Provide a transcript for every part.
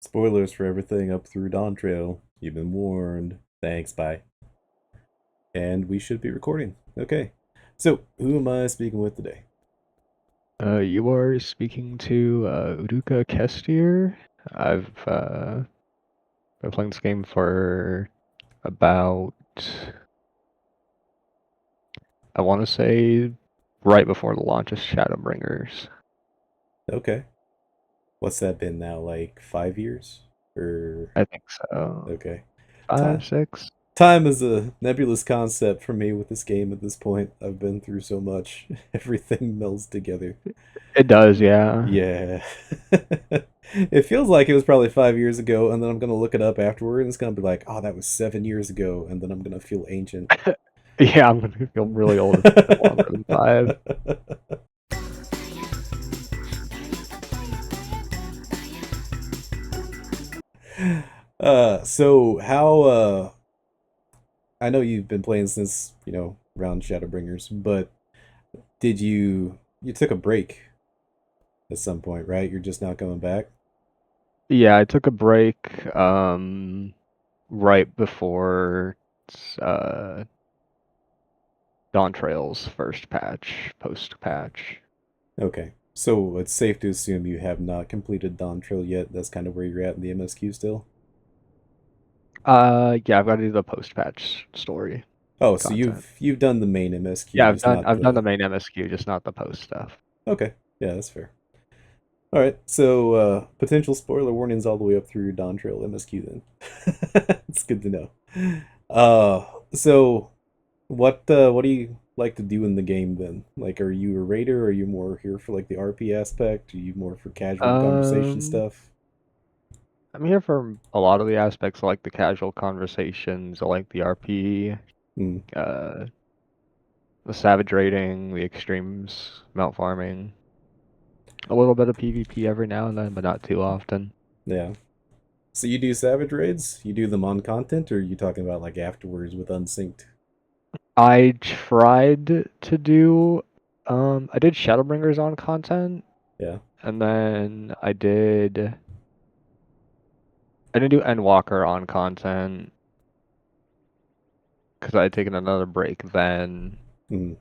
Spoilers for everything up through Dawn Trail. You've been warned. Thanks, bye. And we should be recording. Okay. So, who am I speaking with today? You are speaking to Udukha Questir. I've been playing this game for about, I want to say, right before the launch of Shadowbringers. Okay. What's that been now? Like 5 years? Or I think so. okay. Five, Time six. time is a nebulous concept for me with this game at this point. I've been through so much. Everything melds together. It does, yeah. Yeah. It feels like it was probably 5 years ago, and then I'm gonna look it up afterward, and it's gonna be like, oh, that was 7 years ago, and then I'm gonna feel ancient. Yeah, I'm gonna feel really old if it's been longer than five. So how I know you've been playing since, around Shadowbringers, but you took a break at some point, right? You're just not coming back? Yeah, I took a break right before uh, Dawn Trail's first patch, post patch. Okay. So it's safe to assume you have not completed Dawn Trail yet. That's kind of where you're at in the MSQ still. Yeah, I've got to do the post-patch story Oh, so content. you've done the main MSQ, Yeah, I've just done not I've done the the main MSQ, just not the post stuff. Okay. Yeah, that's fair. All right. So potential spoiler warnings all the way up through your Dawn Trail MSQ then. It's good to know. Uh so what do you like to do in the game then? Like, are you a raider? Are you more here for like the RP aspect? Are you more for casual conversation Um, stuff? I'm here for a lot of the aspects, like the casual conversations, I like the RP, Hmm. uh, the savage raiding, the extremes, mount farming, a little bit of PvP every now and then, but not too often. Yeah. So you do Savage raids? You do them on content, or are you talking about like afterwards with unsynced? I tried to do, I did Shadowbringers on content, Yeah. and then I didn't do Endwalker on content because I had taken another break then. Hmm.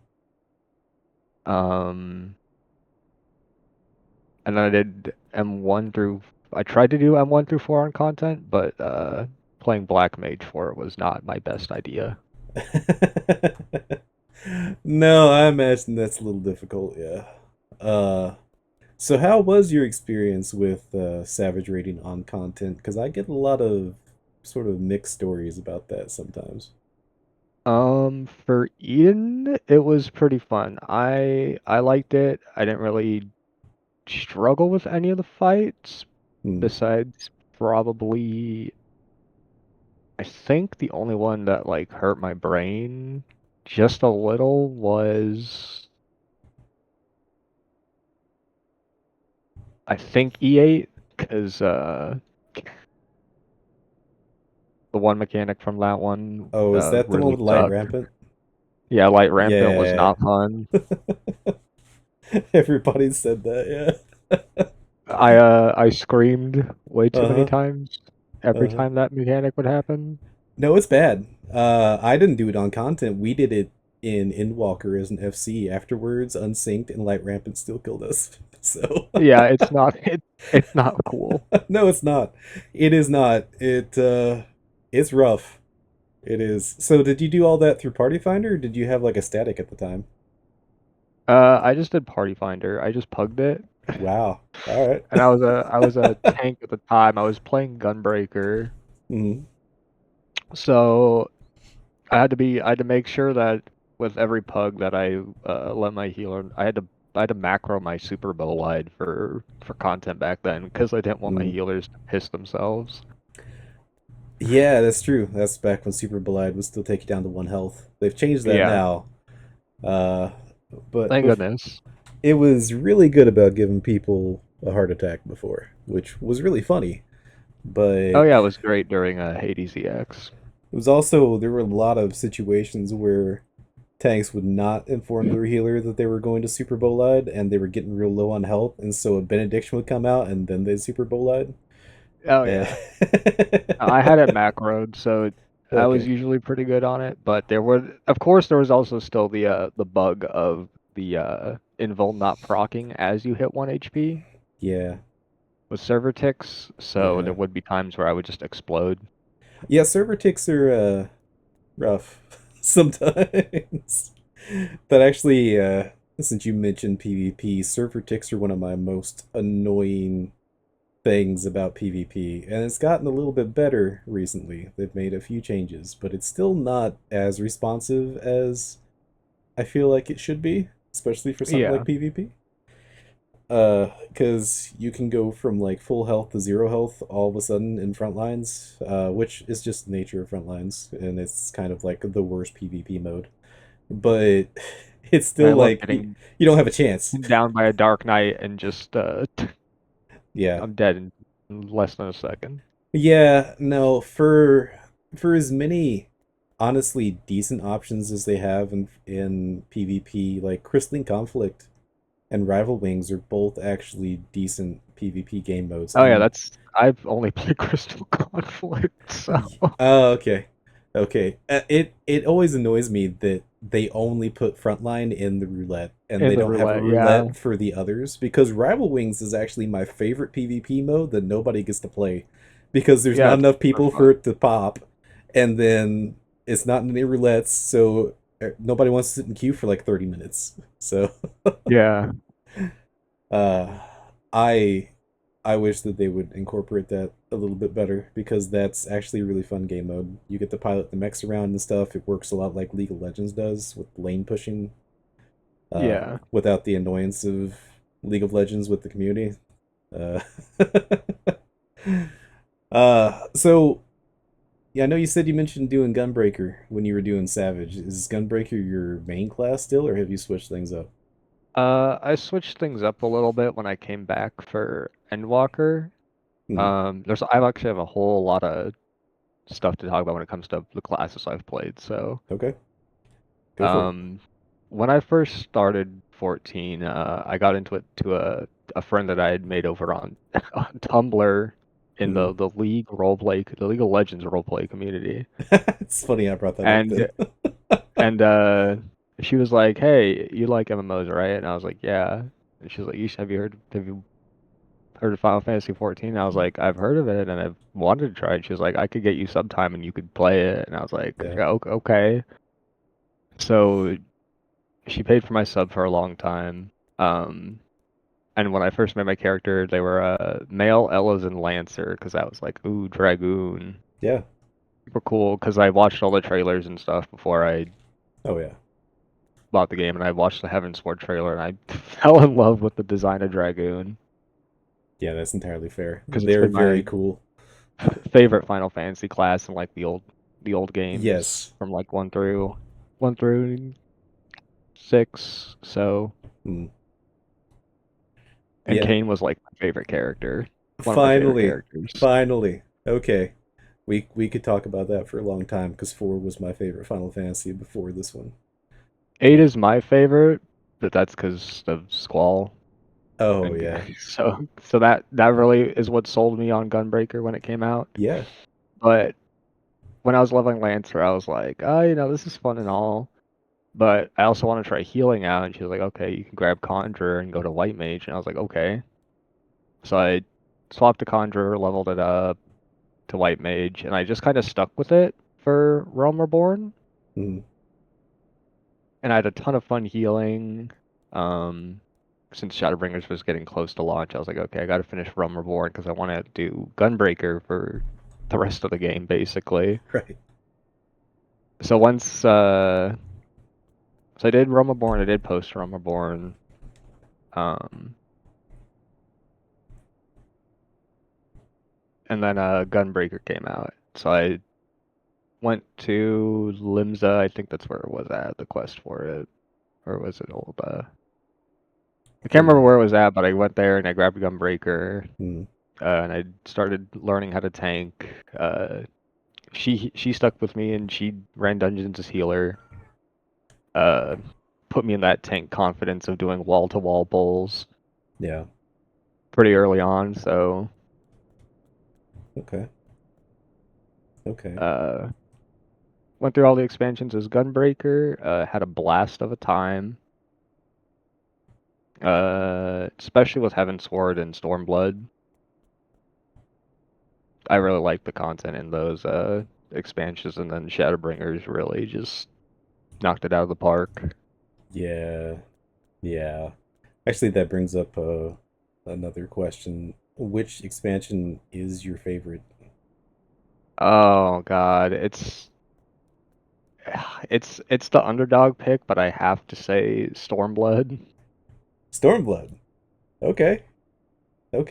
Um, and then I did M1 through. I tried to do M1 through 4 on content, but playing Black Mage for it was not my best idea. No, I imagine that's a little difficult, yeah. Uh, so how was your experience with Savage rating on content? Because I get a lot of sort of mixed stories about that sometimes. For Eden, it was pretty fun. I liked it. I didn't really struggle with any of the fights, Hmm. besides probably I think the only one that like hurt my brain just a little was I think E8 because the one mechanic from that one Oh, is that the one really with Light sucked. Rampant? Yeah, light rampant was Yeah. not fun. Everybody said that, yeah. I screamed way too many Uh-huh. times every Uh-huh. time that mechanic would happen. No, it's bad. I didn't do it on content. We did it in Endwalker as an FC afterwards, unsynced, and Light Rampant still killed us. So Yeah, it's not cool. no, it's not. It is not. It's rough. It is. So did you do all that through Party Finder, or did you have like a static at the time? I just did Party Finder. I just pugged it, Wow. All right. and I was a tank at the time. I was playing Gunbreaker, Hmm. so I had to make sure that with every pug that I let my healer, I had to macro my super bow wide for content back then because I didn't want my Mm. healers to piss themselves. Yeah, that's true. That's back when Super Bolide would still take you down to 1 health. They've changed that Yeah, now. Uh, but thank goodness. it was really good about giving people a heart attack before, which was really funny. But Oh it yeah, it was great during Hades EX. was also, there were a lot of situations where tanks would not inform their healer that they were going to Super Bolide and they were getting real low on health, and so a benediction would come out and then they'd Super Bolide. Oh Uh, yeah. I had it macroed, so I was okay. usually pretty good on it. But of course, there was also still the bug of the invul not proccing as you hit 1 HP Yeah. with server ticks. So there Yeah. would be times where I would just explode. Yeah, server ticks are rough sometimes. But actually, since you mentioned PvP, server ticks are one of my most annoying things about PvP, and it's gotten a little bit better recently. They've made a few changes, but it's still not as responsive as I feel like it should be, especially for something like Yeah, PvP. Because you can go from like full health to zero health all of a sudden in front lines, which is just the nature of front lines, and it's kind of like the worst PvP mode. But it's I still love like getting you don't have a chance. down by a Dark Knight and just Yeah. I'm dead in less than a second. Yeah, no, for as many honestly decent options as they have in PvP, like Crystalline Conflict and Rival Wings are both actually decent PvP game modes. Oh yeah, And that's I've only played Crystal Conflict, so oh, okay. Okay. It always annoys me that they only put Frontline in the roulette and in they the don't have a roulette, yeah. roulette for the others because Rival Wings is actually my favorite PvP mode that nobody gets to play because there's Yeah, not it's enough super people for fun. it to pop, and then it's not in any roulettes, so nobody wants to sit in queue for like 30 minutes. So Yeah. uh I I wish that they would incorporate that a little bit better because that's actually a really fun game mode. You get to pilot the mechs around and stuff. It works a lot like League of Legends does with lane pushing, Yeah. without the annoyance of League of Legends with the community. Uh, so yeah, I know you said you mentioned doing Gunbreaker when you were doing Savage. Is Gunbreaker your main class still, or have you switched things up? I switched things up a little bit when I came back for Endwalker. Hmm. I actually have a whole lot of stuff to talk about when it comes to the classes I've played. So, Okay, go for it. um, when I first started 14, I got into it to a friend that I had made over on on Tumblr in Hmm. the the League of Legends roleplay community, It's funny I brought that up and then. and she was like, "Hey, you like MMOs, right?" And I was like, "Yeah." And she was like, have you heard of Final Fantasy 14?" And I was like, "I've heard of it and I've wanted to try it." She was like, "I could get you some time and you could play it." And I was like, Yeah. "Yeah, okay." So she paid for my sub for a long time. Um, and when I first made my character, they were male Ellas and Lancer because I was like, "Ooh, Dragoon." Yeah. Super cool because I watched all the trailers and stuff before I Oh yeah. bought the game, and I watched the Heavensward trailer, and I fell in love with the design of Dragoon Yeah, that's entirely fair. because it's They're been very my cool. favorite Final Fantasy class in like the old games Yes. from like one through six. So, Hmm. and Yeah. Kane was like my favorite character, one of my favorite Finally. characters. Finally. Okay. We could talk about that for a long time because 4 was my favorite Final Fantasy before this one. Eight is my favorite, but that's because of Squall. Oh And yeah. so that really is what sold me on Gunbreaker when it came out. Yeah. But when I was leveling Lancer, I was like, oh, this is fun and all, but I also want to try healing out. And she was like, okay, you can grab Conjurer and go to White Mage. And I was like, okay. So I swapped to Conjurer, leveled it up to White Mage, and I just kind of stuck with it for Realm Reborn. Hmm. And I had a ton of fun healing. Um, since Shadowbringers was getting close to launch, I was like, okay, I got to finish Realm Reborn because I want to do Gunbreaker for the rest of the game, basically. Right. So so I did Realm Reborn, I did post Realm Reborn. Um, and then Gunbreaker came out. So I went to Limsa, I think that's where it was at, the quest for it. Or was it old I can't remember Lim. where it was at, but I went there and I grabbed Gunbreaker, Hmm. and I started learning how to tank. She stuck with me and she ran dungeons as healer. Uh, put me in that tank confidence of doing wall to wall pulls Yeah. pretty early on, so Okay. Okay. Uh, Went through all the expansions as Gunbreaker. Had a blast of a time. Especially with Heavensward and Stormblood. I really like the content in those expansions, and then Shadowbringers really just knocked it out of the park. Yeah. Yeah. Actually, that brings up another question. Which expansion is your favorite? Oh God, it's the underdog pick, but I have to say Stormblood. Stormblood. Okay.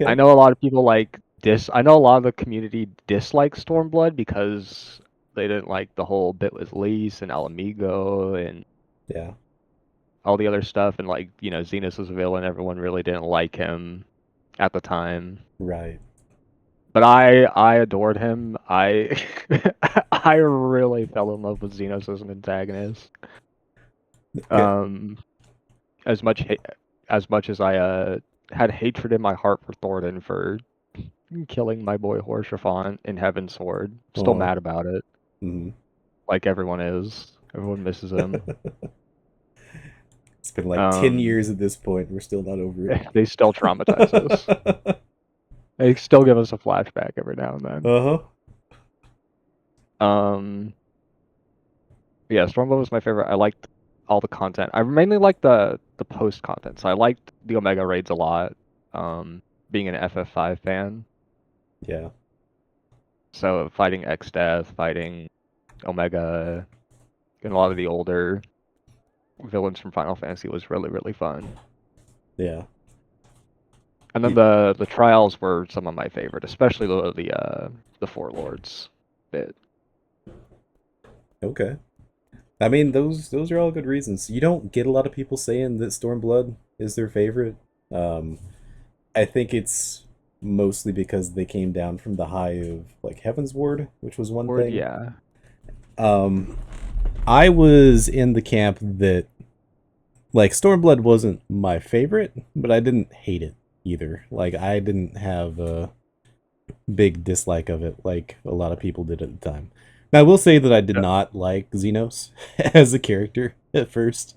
I Okay. know a lot of people I know a lot of the community dislikes Stormblood because they didn't like the whole bit with Lise and Alamigo and Yeah. all the other stuff, and Xenos was a villain. Everyone really didn't like him at the time. Right. But I adored him. I I really fell in love with Xenos as an antagonist. Okay. Um, as much as much as I had hatred in my heart for Thornton for killing my boy Horsefant in Heaven's Sword. Still Uh-huh. mad about it, Hmm. like everyone is. Everyone misses him. It's been like 10 Um, years at this point. We're still not over they still traumatize us. it. They still give us a flashback every now and then. Uh-huh. Um, yeah, Stormblood was my favorite. I liked all the content. I mainly liked the post content. So I liked the Omega raids a lot. Being an FF5 fan, Yeah. so fighting X Death, fighting Omega, and a lot of the older villains from Final Fantasy was really really fun. Yeah. And then It, the trials were some of my favorite, especially the Four Lords bit. okay. I mean, those are all good reasons. You don't get a lot of people saying that Stormblood is their favorite. Um, I think it's mostly because they came down from the high of like Heaven's Ward, which was one Word, thing. yeah. Um, I was in the camp that like Stormblood wasn't my favorite, but I didn't hate it either. Like I didn't have a big dislike of it like a lot of people did at the time. Now I will say that I did Yeah. not like Xenos as a character at first.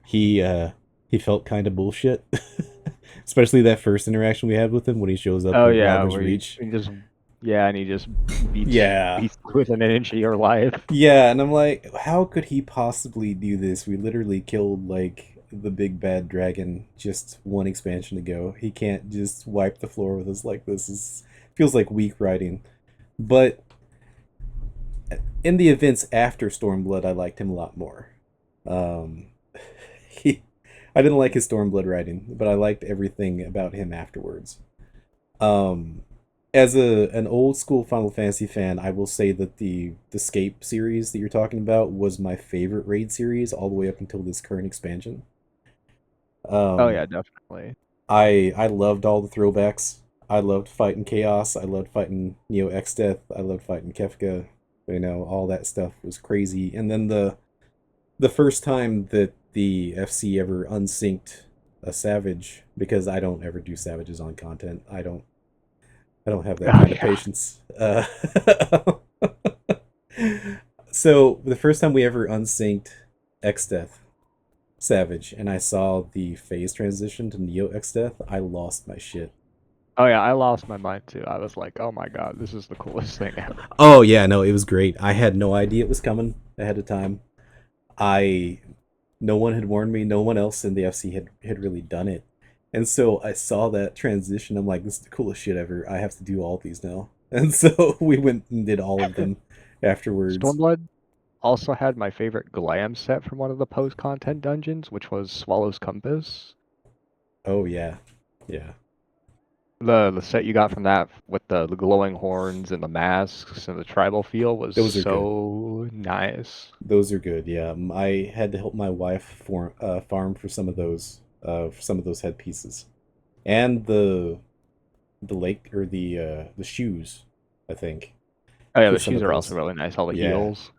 He uh he felt kind of bullshit. Especially that first interaction we had with him when he shows up Oh at yeah, Ravager's where Reach. he just yeah, and he just Yeah. beats within an inch of your life. Yeah, and I'm like, how could he possibly do this? We literally killed like the big bad dragon just one expansion ago. He can't just wipe the floor with us like this. Is feels like weak writing. But in the events after Stormblood, I liked him a lot more. Um, he, I didn't like his Stormblood writing, but I liked everything about him afterwards. Um, as an old school Final Fantasy fan, I will say that the Scape series that you're talking about was my favorite raid series all the way up until this current expansion. Oh yeah, Um, definitely. I loved all the throwbacks. I loved fighting Chaos. I loved fighting Neo X Death. I loved fighting Kefka. You know, all that stuff was crazy. And then the first time that the FC ever unsynced a Savage, because I don't ever do Savages on content. I don't have that Oh kind of yeah. patience. So the first time we ever unsynced X Death Savage, and I saw the phase transition to Neo X Death, I lost my shit. Oh yeah, I lost my mind too. I was like, oh my god, this is the coolest thing ever. Oh yeah, no, it was great. I had no idea it was coming ahead of time. I No one had warned me. No one else in the FC had really done it, and so I saw that transition. I'm like, this is the coolest shit ever. I have to do all these now, and so we went and did all of them afterwards. Stormblood also had my favorite glam set from one of the post content dungeons, which was Swallow's Compass. Oh yeah, yeah. The set you got from that with the glowing horns and the masks and the tribal feel was Those are good. so nice. Those are good. Yeah, I had to help my wife farm for some of those headpieces, and the lake or the shoes, I think, Oh yeah, for the some shoes of are also those. really nice. All the Yeah, heels.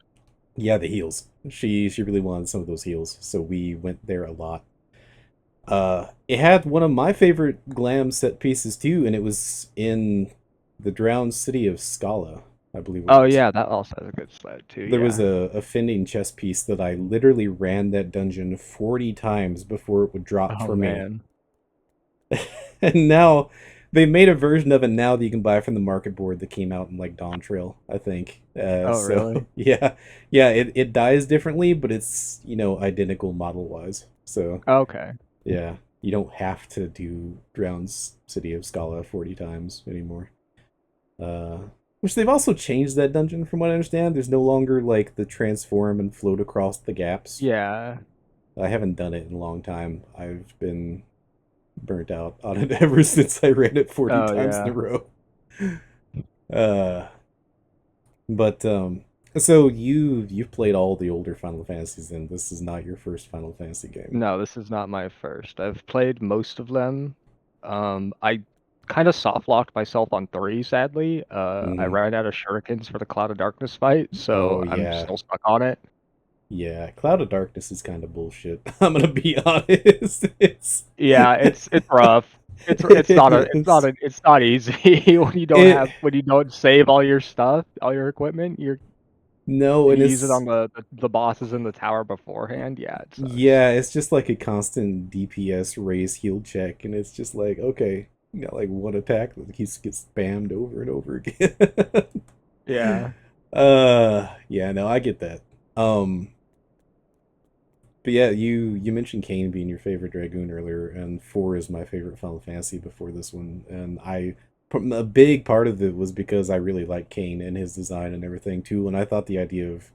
yeah, the heels. She really wanted some of those heels, so we went there a lot. It had one of my favorite glam set pieces too, and it was in the drowned city of Scala, I believe it Oh was. yeah, that also has a good sled too. There was Yeah. a fending chess piece that I literally ran that dungeon 40 times before it would drop Oh for me. man. And now they made a version of it now that you can buy from the market board that came out in like Dawn Trail, I think. Oh So really? yeah, yeah, it dies differently, but it's identical model wise. So Okay. yeah, you don't have to do Drown's City of Scala 40 times anymore. Uh, which they've also changed that dungeon from what I understand. There's no longer like the transform and float across the gaps. Yeah. I haven't done it in a long time. I've been burnt out on it ever since I ran it 40 Oh times in a yeah. row. Uh, but so you've played all the older Final Fantasies, and this is not your first Final Fantasy game. No, this is not my first. I've played most of them. I kind of soft locked myself on three, sadly. I Hmm. ran out of shurikens for the Cloud of Darkness fight, so Oh I'm yeah, still stuck on it. yeah. Cloud of Darkness is kind of bullshit. I'm gonna be honest. Yeah, it's rough. It's It not a is. it's not easy It when you don't save all your stuff, all your equipment. no, And and you use it it's on the bosses in the tower beforehand. Yeah, it sucks. yeah, it's just like a constant DPS raise heal check, and it's just like okay, you got like one attack that keeps gets spammed over and over again. Yeah. Yeah, no, I get that. Um, but yeah, you mentioned Kane being your favorite Dragoon earlier, and four is my favorite Final Fantasy before this one, and a big part of it was because I really like Kane and his design and everything too, and I thought the idea of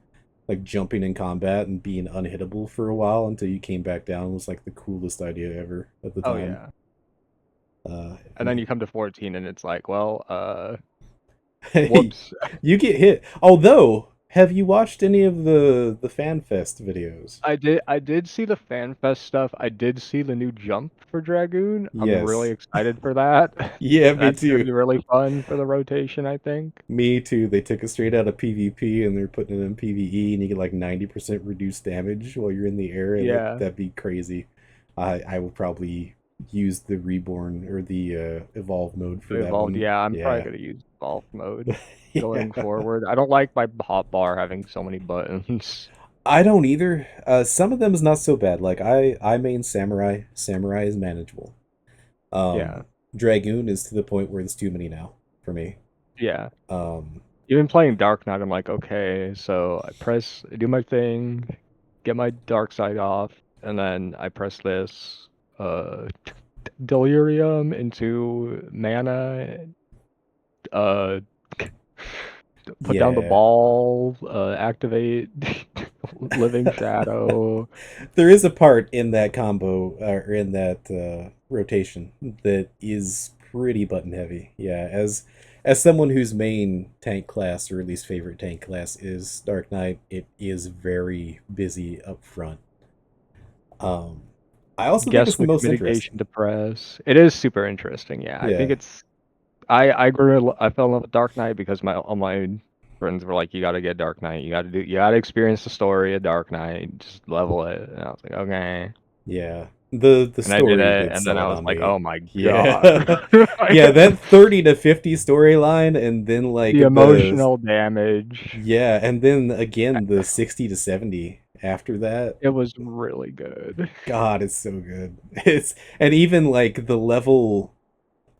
like jumping in combat and being unhittable for a while until you came back down was like the coolest idea ever at the Oh time. yeah. And then And you come to 14 and it's like, well, hey, whoops. you get hit. Although, have you watched any of the FanFest videos? I did see the FanFest stuff. I did see the new jump for Dragoon. I'm really Yes. excited for that. Yeah, me That's gonna too. be really fun for the rotation, I think. Me too. They took it straight out of PvP and they're putting it in PvE, and you get like 90% reduced damage while you're in the air, and Yeah. that'd be crazy. I will probably use the reborn or the evolve mode for that Evolved, one. yeah, I'm probably Yeah. gonna use golf mode Yeah. going forward. I don't like my hotbar having so many buttons. I don't either. Some of them is not so bad. Like I main samurai. Samurai is manageable. Yeah. Dragoon is to the point where it's too many now for me. Yeah. Um, Even playing Dark Knight, I'm like, okay, so I do my thing, get my dark side off, and then I press this delirium into mana, uh, put down the yeah. ball, activate living shadow. There is a part in that combo or in that rotation that is pretty button heavy. Yeah, as someone whose main tank class or at least favorite tank class is Dark Knight, it is very busy up front. Um, I also think it's Guess the which most mitigation interesting. to press. It is super interesting. Yeah, I think Yeah, it's. I fell in love with Dark Knight because my all my friends were like, you got to get Dark Knight. You got to experience the story of Dark Knight. Just level it. And I was like, okay. yeah. The And I did story it, did and then sell I it was on like, me. oh my Yeah. god. Yeah, that 30 to 50 storyline and then like The the emotional damage. yeah, and then again the 60 to 70 after that. It was really good. God, it's so good. It's and even like the level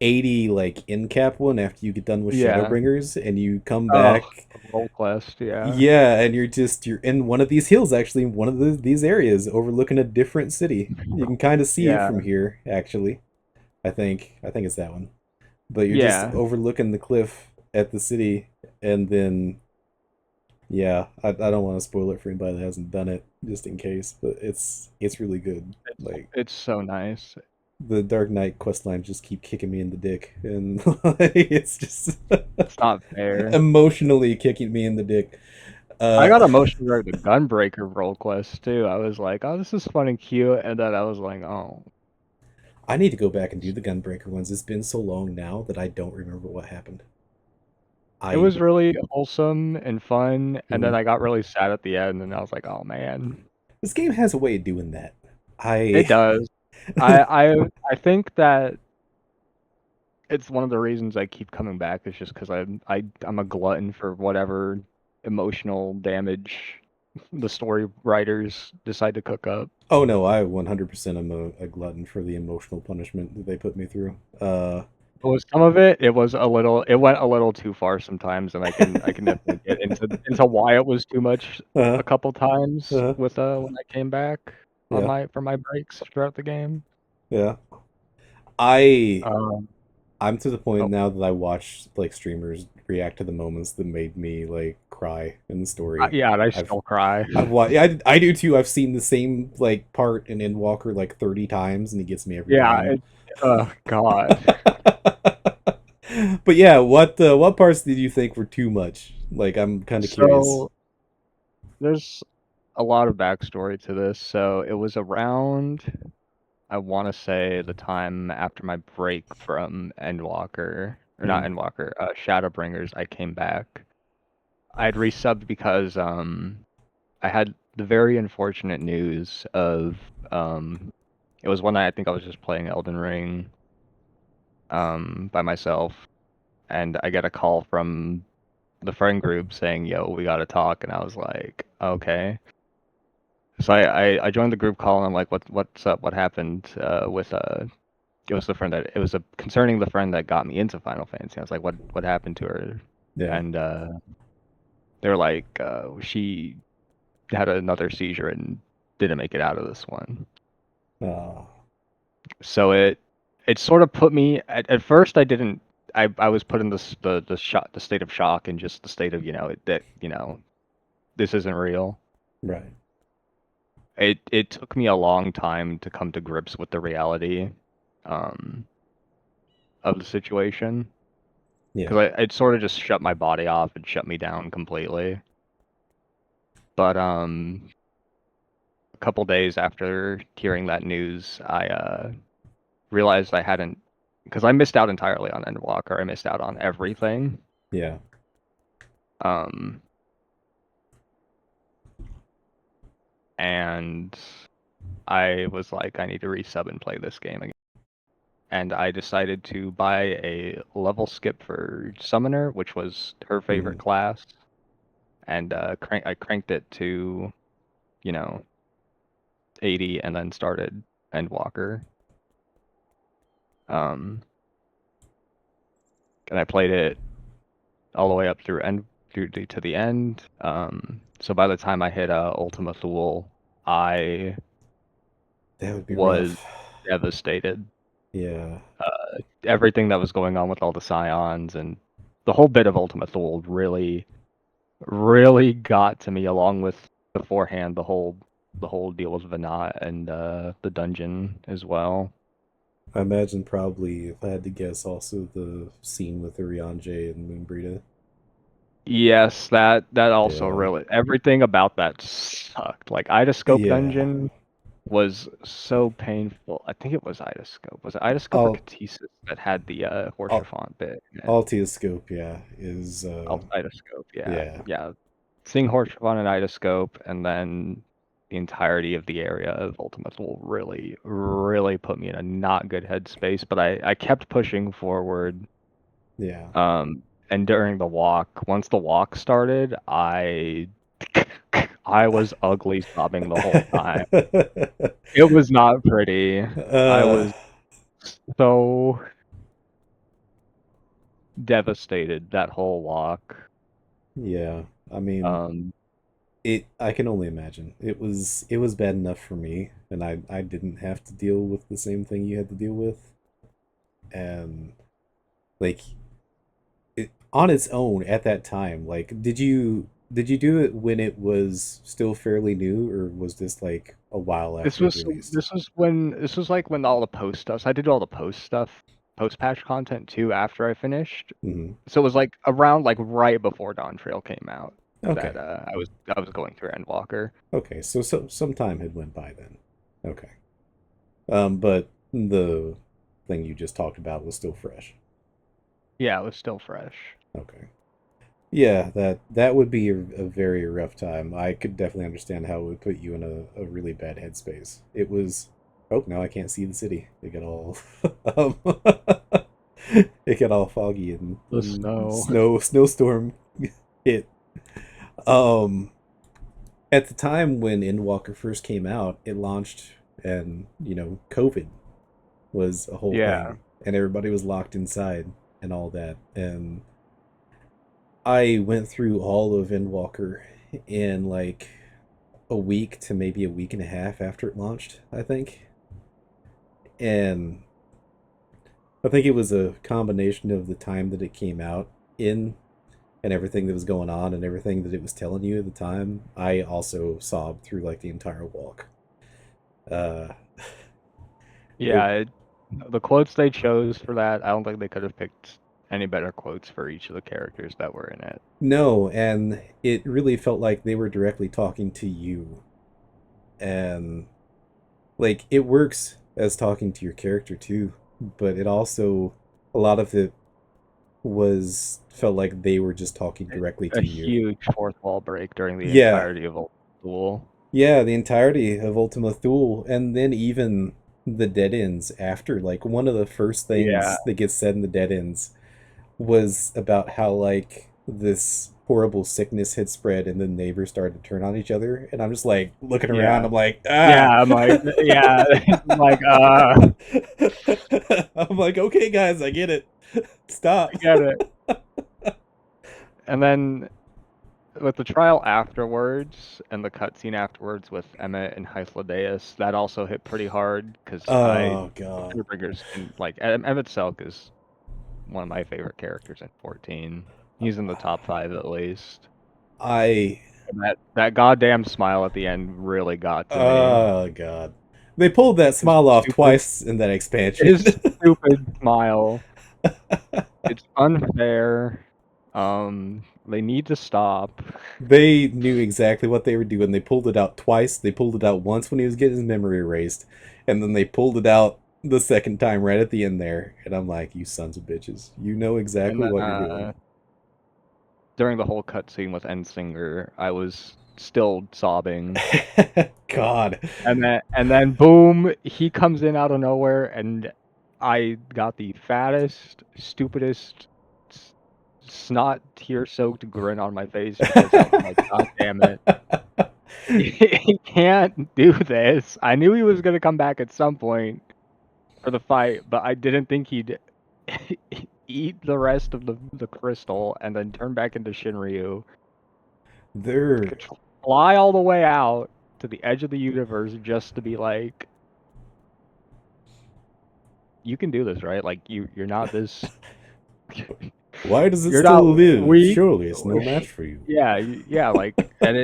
80 like in cap one after you get done with Yeah. Shadowbringers and you come Oh, back. roll quest. Yeah. Yeah, and you're in one of these hills actually, one of these areas overlooking a different city. You can kind of see it Yeah. from here actually. I think it's that one. But you're just Yeah. overlooking the cliff at the city, and then yeah, I don't want to spoil it for anybody that hasn't done it, just in case. But it's really good. Like It's so nice. the Dark Knight quest lines just keep kicking me in the dick, and like, it's just It's not fair. emotionally kicking me in the dick. I Uh, got emotional during the Gunbreaker roll quest too. I was like, oh, this is fun and cute, and then I was like, oh, I need to go back and do the Gunbreaker ones. It's been so long now that I don't remember what happened. it I was really wholesome and fun, and then mm, I got really sad at the end, and I was like, oh man, this game has a way of doing that. it I does. I I I think that it's one of the reasons I keep coming back is just because I'm a glutton for whatever emotional damage the story writers decide to cook up. Oh no, I 100% am a glutton for the emotional punishment that they put me through. It was some of it, it went a little too far sometimes, and I can definitely get into why it was too much uh, a couple times uh, with when I came back on yeah, my for my breaks throughout the game. yeah. I Um, I'm to the point oh, now that I watch like streamers react to the moments that made me like cry in the story. yeah, and I I've still cry. I've watched. I do too. I've seen the same like part in Endwalker like 30 times, and it gets me every Yeah, time. oh god. But yeah, what parts did you think were too much? Like, I'm kind of curious. So there's a lot of backstory to this. So it was around, I want to say, the time after my break from Endwalker, or not Mm, Endwalker, Shadowbringers. I came back. I had resubbed because I had the very unfortunate news of it was one night I think I was just playing Elden Ring by myself, and I get a call from the friend group saying, "Yo, we gotta talk," and I was like, "Okay." So I joined the group call and I'm like, what's up? What happened with it was the friend that it was concerning the friend that got me into Final Fantasy. I was like, what happened to her? yeah. And they were like, she had another seizure and didn't make it out of this one. Uh, So it sort of put me at first I didn't I was put in the shock, the state of shock, and just the state of that this isn't real. right. It took me a long time to come to grips with the reality um, of the situation Yeah. because it sort of just shut my body off and shut me down completely. But a couple days after hearing that news, I realized I hadn't, because I missed out entirely on Endwalker. I missed out on everything. Yeah. Um, and I was like, I need to resub and play this game again. And I decided to buy a level skip for Summoner, which was her favorite Mm, class, and I cranked it to, you know, 80, and then started Endwalker. Um, and I played it all the way up to the end. So by the time I hit Ultima Thule, I that would be was rough. devastated. Yeah. Everything that was going on with all the Scions and the whole bit of Ultima Thule really got to me, along with beforehand the whole deal with Venat and the dungeon as well. I imagine probably, if I had to guess, also the scene with Urianger and Moonbrita. Yes, that also Yeah. really, everything about that sucked. Like Idascope Yeah. dungeon was so painful. I think it was Idascope. Was it Idascope or All, Catesis that had the all, Horchafont bit in it? Altioscope, yeah, is, Oh, Idascope, yeah, yeah. yeah. Seeing Horchafont and Idascope, and then the entirety of the area of Ultima Thule really put me in a not good headspace. But I kept pushing forward. Yeah. And during the walk, once the walk started, I was ugly sobbing the whole time. It was not pretty. I uh, was so devastated that whole walk. yeah. I mean, Um, I can only imagine. It was bad enough for me, and I didn't have to deal with the same thing you had to deal with. And like on its own at that time, like did you do it when it was still fairly new, or was this like a while this after it was released? this was like when all the post stuff. So I did all the post stuff, post patch content too after I finished. Hmm. So it was like around like right before Dawn Trail came out that Okay. I was going through Endwalker. Okay. So some time had went by then. Okay. But the thing you just talked about was still fresh. Yeah, it was still fresh. Okay. Yeah, that would be a very rough time. I could definitely understand how it would put you in a really bad headspace. It was, oh, now I can't see the city. They got all, um, It got all foggy and, The snow. snowstorm hit. Um, at the time when Endwalker first came out, it launched, and COVID was a whole Yeah. thing, and everybody was locked inside and all that. And I went through all of Endwalker in like a week to maybe a week and a half after it launched, I think. And I think it was a combination of the time that it came out in and everything that was going on and everything that it was telling you at the time. I also sobbed through like the entire walk. Uh, it, Yeah, the quotes they chose for that, I don't think they could have picked any better quotes for each of the characters that were in it. no, and it really felt like they were directly talking to you. And like it works as talking to your character too, but it also, a lot of it was felt like they were just talking directly A to you. huge fourth wall break during the Yeah, entirety of Old Duel. yeah, the entirety of Ultima Thule, and then even the dead ends after. Like one of the first Yeah, things that gets said in the dead ends was about how like this horrible sickness had spread and the neighbors started to turn on each other, and I'm just like looking around. yeah, I'm like, yeah. ah. I'm like, yeah, like, I'm like, okay, guys, I get it. Stop. I get it. And then with the trial afterwards and the cutscene afterwards with Emmett and Hythlodaeus, that also hit pretty hard because Oh God. Bringers can like Emmett Selk is one of my favorite characters in 14. He's in the top 5 at least. I And that goddamn smile at the end really got to me. Oh God. They pulled that His smile off stupid twice in that expansion. his stupid smile. It's unfair. They need to stop. They knew exactly what they were doing. They pulled it out twice. They pulled it out once when he was getting his memory erased, and then they pulled it out the second time right at the end there. And I'm like, you sons of bitches. You know And exactly then what you're doing. during the whole cutscene with Ensinger, I was still sobbing. God. And then boom, he comes in out of nowhere, and I got the fattest, stupidest, snot tear-soaked grin on my face because I was like, God damn it. He can't do this. I knew he was gonna come back at some point for the fight, but I didn't think he'd eat the rest of the crystal and then turn back into Shinryu, They're fly all the way out to the edge of the universe just to be like, you can do this, right? Like you're not this. Why does it You're still not live? weak. Surely it's no match for you. Yeah, yeah, like, and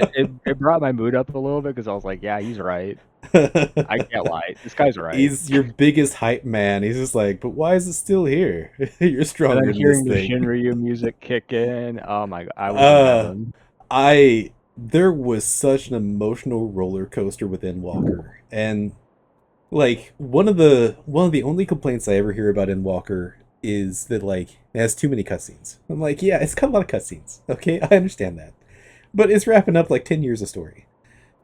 it brought my mood up a little bit because I was like, yeah, he's right. I can't lie. This guy's right. He's your biggest hype man. He's just like, but why is it still here? You're And stronger then than this hearing the thing. Shinryu music kick in, oh my god, I was in Uh, heaven. I there was such an emotional roller coaster with Endwalker, and like one of the only complaints I ever hear about Endwalker is that like it has too many cutscenes. I'm like, yeah, it's got a lot of cutscenes. Okay, I understand that, but it's wrapping up like 10 years of story,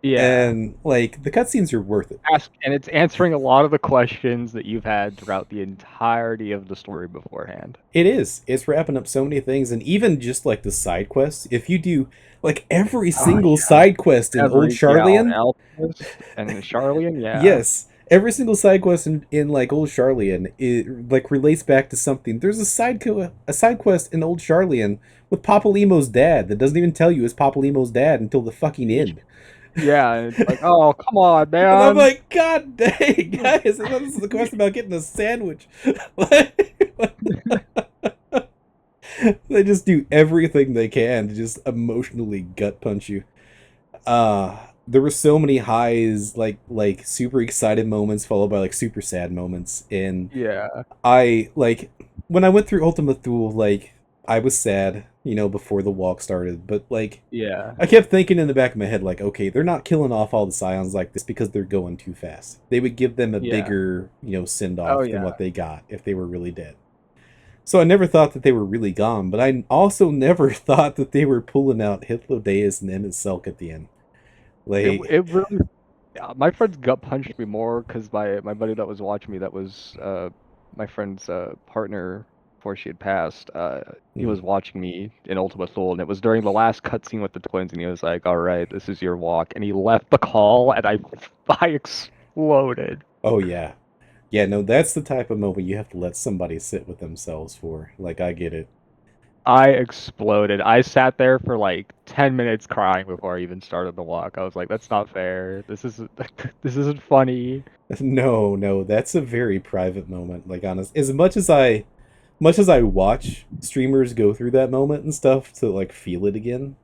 Yeah. and like the cutscenes are worth it. And it's answering a lot of the questions that you've had throughout the entirety of the story beforehand. It is. It's wrapping up so many things, and even just like the side quests. If you do like every Oh single yeah. side quest in Old On Charlian, Alchemist and Charlian, yeah. yes, every single side quest in like Old Charlian, it like relates back to something. There's a side quest in Old Charlian with Papalymo's dad that doesn't even tell you it's Papalymo's dad until the fucking end. Yeah, and it's like, oh come on, And I'm man. like, God dang, guys! I thought this is the quest about getting a sandwich. Like, they just do everything they can to just emotionally gut punch you. There were so many highs, like super excited moments followed by like super sad moments, and Yeah, I like when I went through Ultima Thule, like I was sad, before the walk started, but like yeah, I kept thinking in the back of my head, like, okay, they're not killing off all the scions like this because they're going too fast. They would give them a yeah. bigger, send Oh off than yeah. what they got if they were really dead. So I never thought that they were really gone, but I also never thought that they were pulling out Hythlodaeus and Emmett Selk at the end. Like, It really my friends gut punched me more because my buddy that was watching me, that was my friend's partner. before she had passed, he Mm. was watching me in Ultima Thule, and it was during the last cutscene with the twins, and he was like, "All right, this is your walk," and he left the call, and I exploded. Oh yeah. Yeah, no, that's the type of moment you have to let somebody sit with themselves for. Like, I get it. I exploded. I sat there for like 10 minutes crying before I even started the walk. I was like, "That's not fair. This isn't this isn't funny." No, no, that's a very private moment. Like, honest, as much as I watch streamers go through that moment and stuff to like feel it again,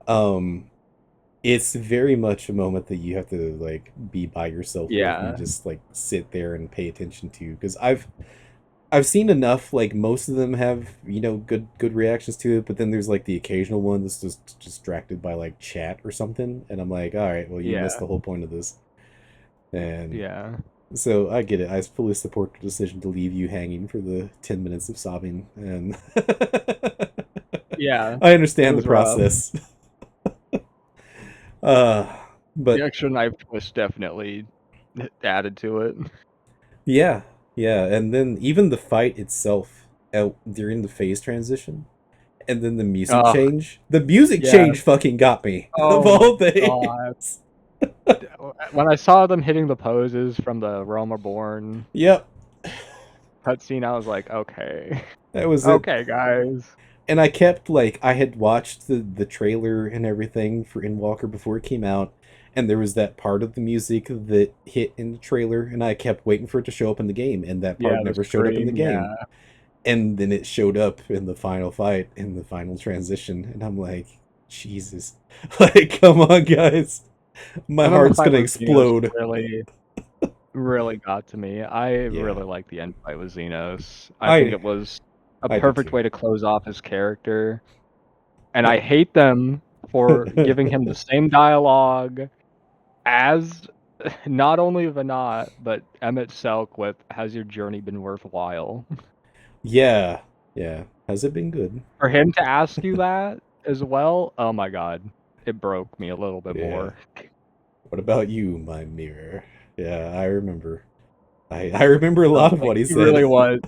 um, it's very much a moment that you have to like be by yourself with and Yeah, just like sit there and pay attention to. Because I've seen enough. Like most of them have good reactions to it, but then there's like the occasional one that's just distracted by like chat or something, and I'm like, all right, well, you missed yeah, the whole point of this. And yeah, so I get it. I fully support the decision to leave you hanging for the 10 minutes of sobbing, and yeah. I It understand the was rough. process. Uh, The but extra knife twist definitely added to it. yeah, yeah, and then even the fight itself out during the phase transition, and then the music Oh, change. The music yeah. change fucking got me of Oh my all God. things. When I saw them hitting the poses from the Realm Reborn Yep, cutscene, I was like, okay. that was it. Okay, guys. And I kept like I had watched the trailer and everything for Endwalker before it came out, and there was that part of the music that hit in the trailer, and I kept waiting for it to show up in the game, and that Yeah, part the never showed up in the scream, game. yeah. And then it showed up in the final fight, in the final transition, and I'm like, Jesus, like come on, guys, my And then the heart's fight gonna with Xenos explode. really got to me. I Yeah, really like the end fight with Xenos. I think I it was a I did perfect too. way to close off his character. And I hate them for giving him the same dialogue as not only Vanat, but Emmett Selk with "Has your journey been worthwhile?" Yeah, yeah. Has it been good? For him to ask you that as well, oh my god, it broke me a little bit Yeah. more. What about you, my mirror? Yeah, I remember. I remember a I was lot of like, what he said.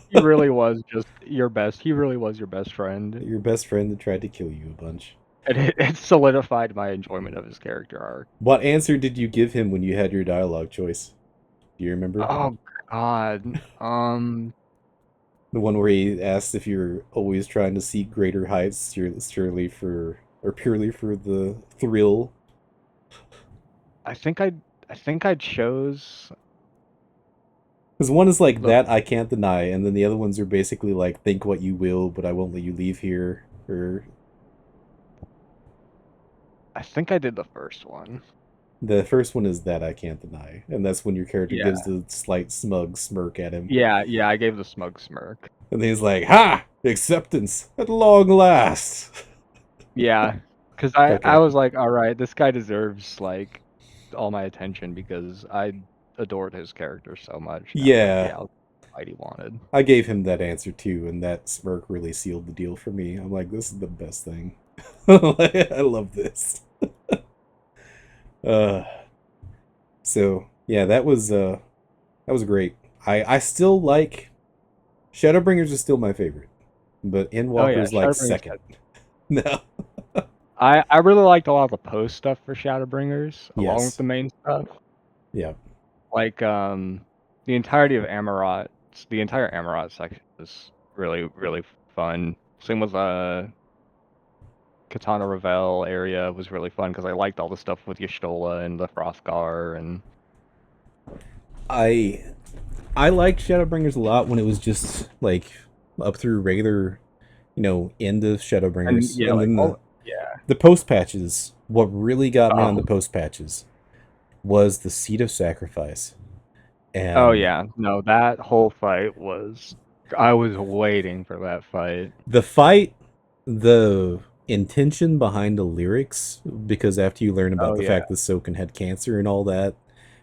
he really was just your best. He really was your best friend, Your best friend that tried to kill you a bunch. and it solidified my enjoyment of his character arc. What answer did you give him when you had your dialogue choice? Do you remember? Oh god, The one where he asked if you're always trying to seek greater heights, surely for or purely for the thrill. I think I I think I chose Because one is like the that I can't deny, and then the other ones are basically like think what you will, but I won't let you leave here. Or I think I did the first one. the first one is that I can't deny, and that's when your character gives Yeah. the slight smug smirk at him. Yeah, I gave the smug smirk. And then he's like, "Ha! Acceptance at long last." Yeah, because I Okay. was like, all right, this guy deserves like all my attention because I adored his character so much. And I was like, Yeah, yeah, I'll fight he wanted. I gave him that answer too, and that smirk really sealed the deal for me. I'm like, this is the best thing. I love this. Uh, so yeah, that was great. I still like Shadowbringers is still my favorite, but Oh yeah, Endwalker's like Shadowbringers. second. No. I really liked a lot of the post stuff for Shadowbringers, along with Yes. the main stuff. Yeah. Like the entirety of Amarot, the entire Amarot section was really fun. Same with Katana Revel area was really fun because I liked all the stuff with Y'shtola and the Frothgar and I I liked Shadowbringers a lot when it was just like up through regular, end of Shadowbringers, yeah, and like then all yeah. the post patches. What really got me on the Oh, post patches was the Seat of Sacrifice, oh and yeah. No, that whole fight was I was waiting for that fight. the fight, the intention behind the lyrics. Because after you learn about Oh the yeah. fact that Soken had cancer and all that,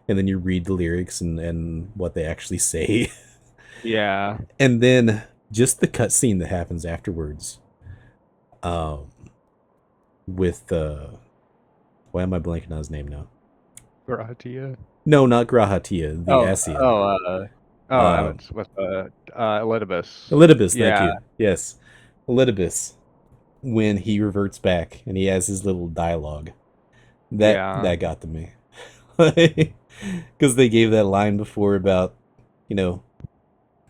and then you read the lyrics and what they actually say, Yeah. and then just the cutscene that happens afterwards. Um, with why am I blanking on his name now? Gratia. No, not Grahatia, the Oh, Asian. oh, Oh, Um, Evans with Elidibus. Elidibus, thank Yeah, you. Yes, Elidibus, when he reverts back and he has his little dialogue, that yeah. got to me. Because they gave that line before about, you know,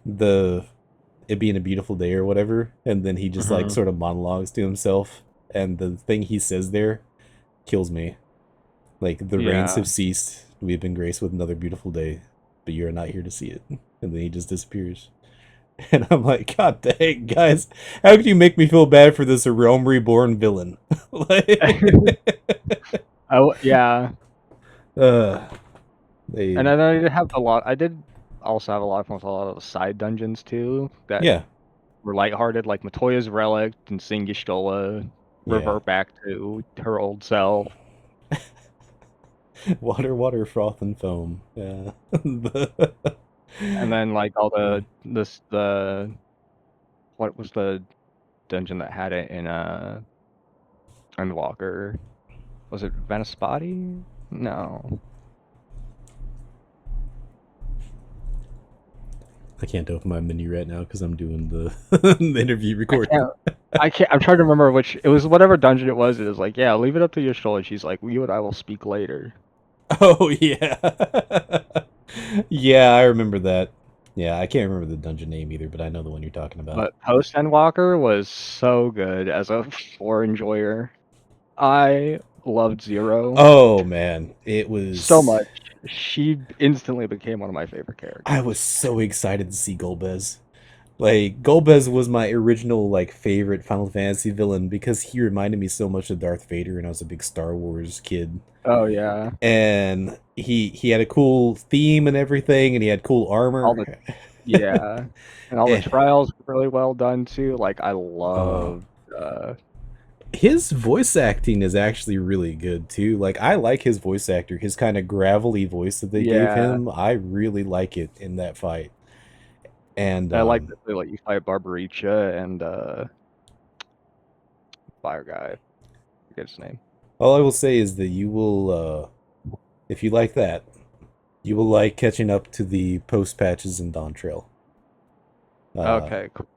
the it being a beautiful day or whatever, and then he just like Hmm. sort of monologues to himself, and the thing he says there kills me. Like, the rains Yeah. have ceased, we have been graced with another beautiful day, but you are not here to see it. And then he just disappears. And I'm like, God dang, guys, how could you make me feel bad for this realm reborn villain? Like, Oh, yeah. uh, they, And then I did have a lot. I did also have a lot of fun with a lot of the side dungeons too that yeah, were lighthearted, like Matoya's Relic and Singistola yeah. revert back to her old self. Water, water, froth, and foam. Yeah. And then like all the what was the dungeon that had it in Endwalker? Was it Venispati? No. I can't open my menu right now because I'm doing the, the interview I recording. can't I can't I'm trying to remember which it was whatever dungeon it was. It was like, yeah, leave it up to your shoulder. She's like, you and I will speak later. Oh, yeah. Yeah, I remember that. Yeah, I can't remember the dungeon name either, but I know the one you're talking about. But post Endwalker was so good as a floor enjoyer. I loved Zero Oh, man. It so was. much. She instantly became one of my favorite I was characters. so excited to see Golbez. Like, Golbez was my original, like, favorite Final Fantasy villain because he reminded me so much of Darth Vader, and I was a big Star Wars kid. Oh yeah, And he had a cool theme and everything, and he had cool all the armor. yeah, and all the Eh, trials were really well done too. Like I oh, loved. his voice acting is actually really good too. Like, I like his voice actor, his kind of gravelly voice that they gave Yeah, him. I really like it in that fight. And I like that they let you fight Barbaricha and Fire Guy. I forget his name. all I will say is that you will, if you like that, you will like catching up to the post patches in Dawn Trail. Uh, Okay, cool.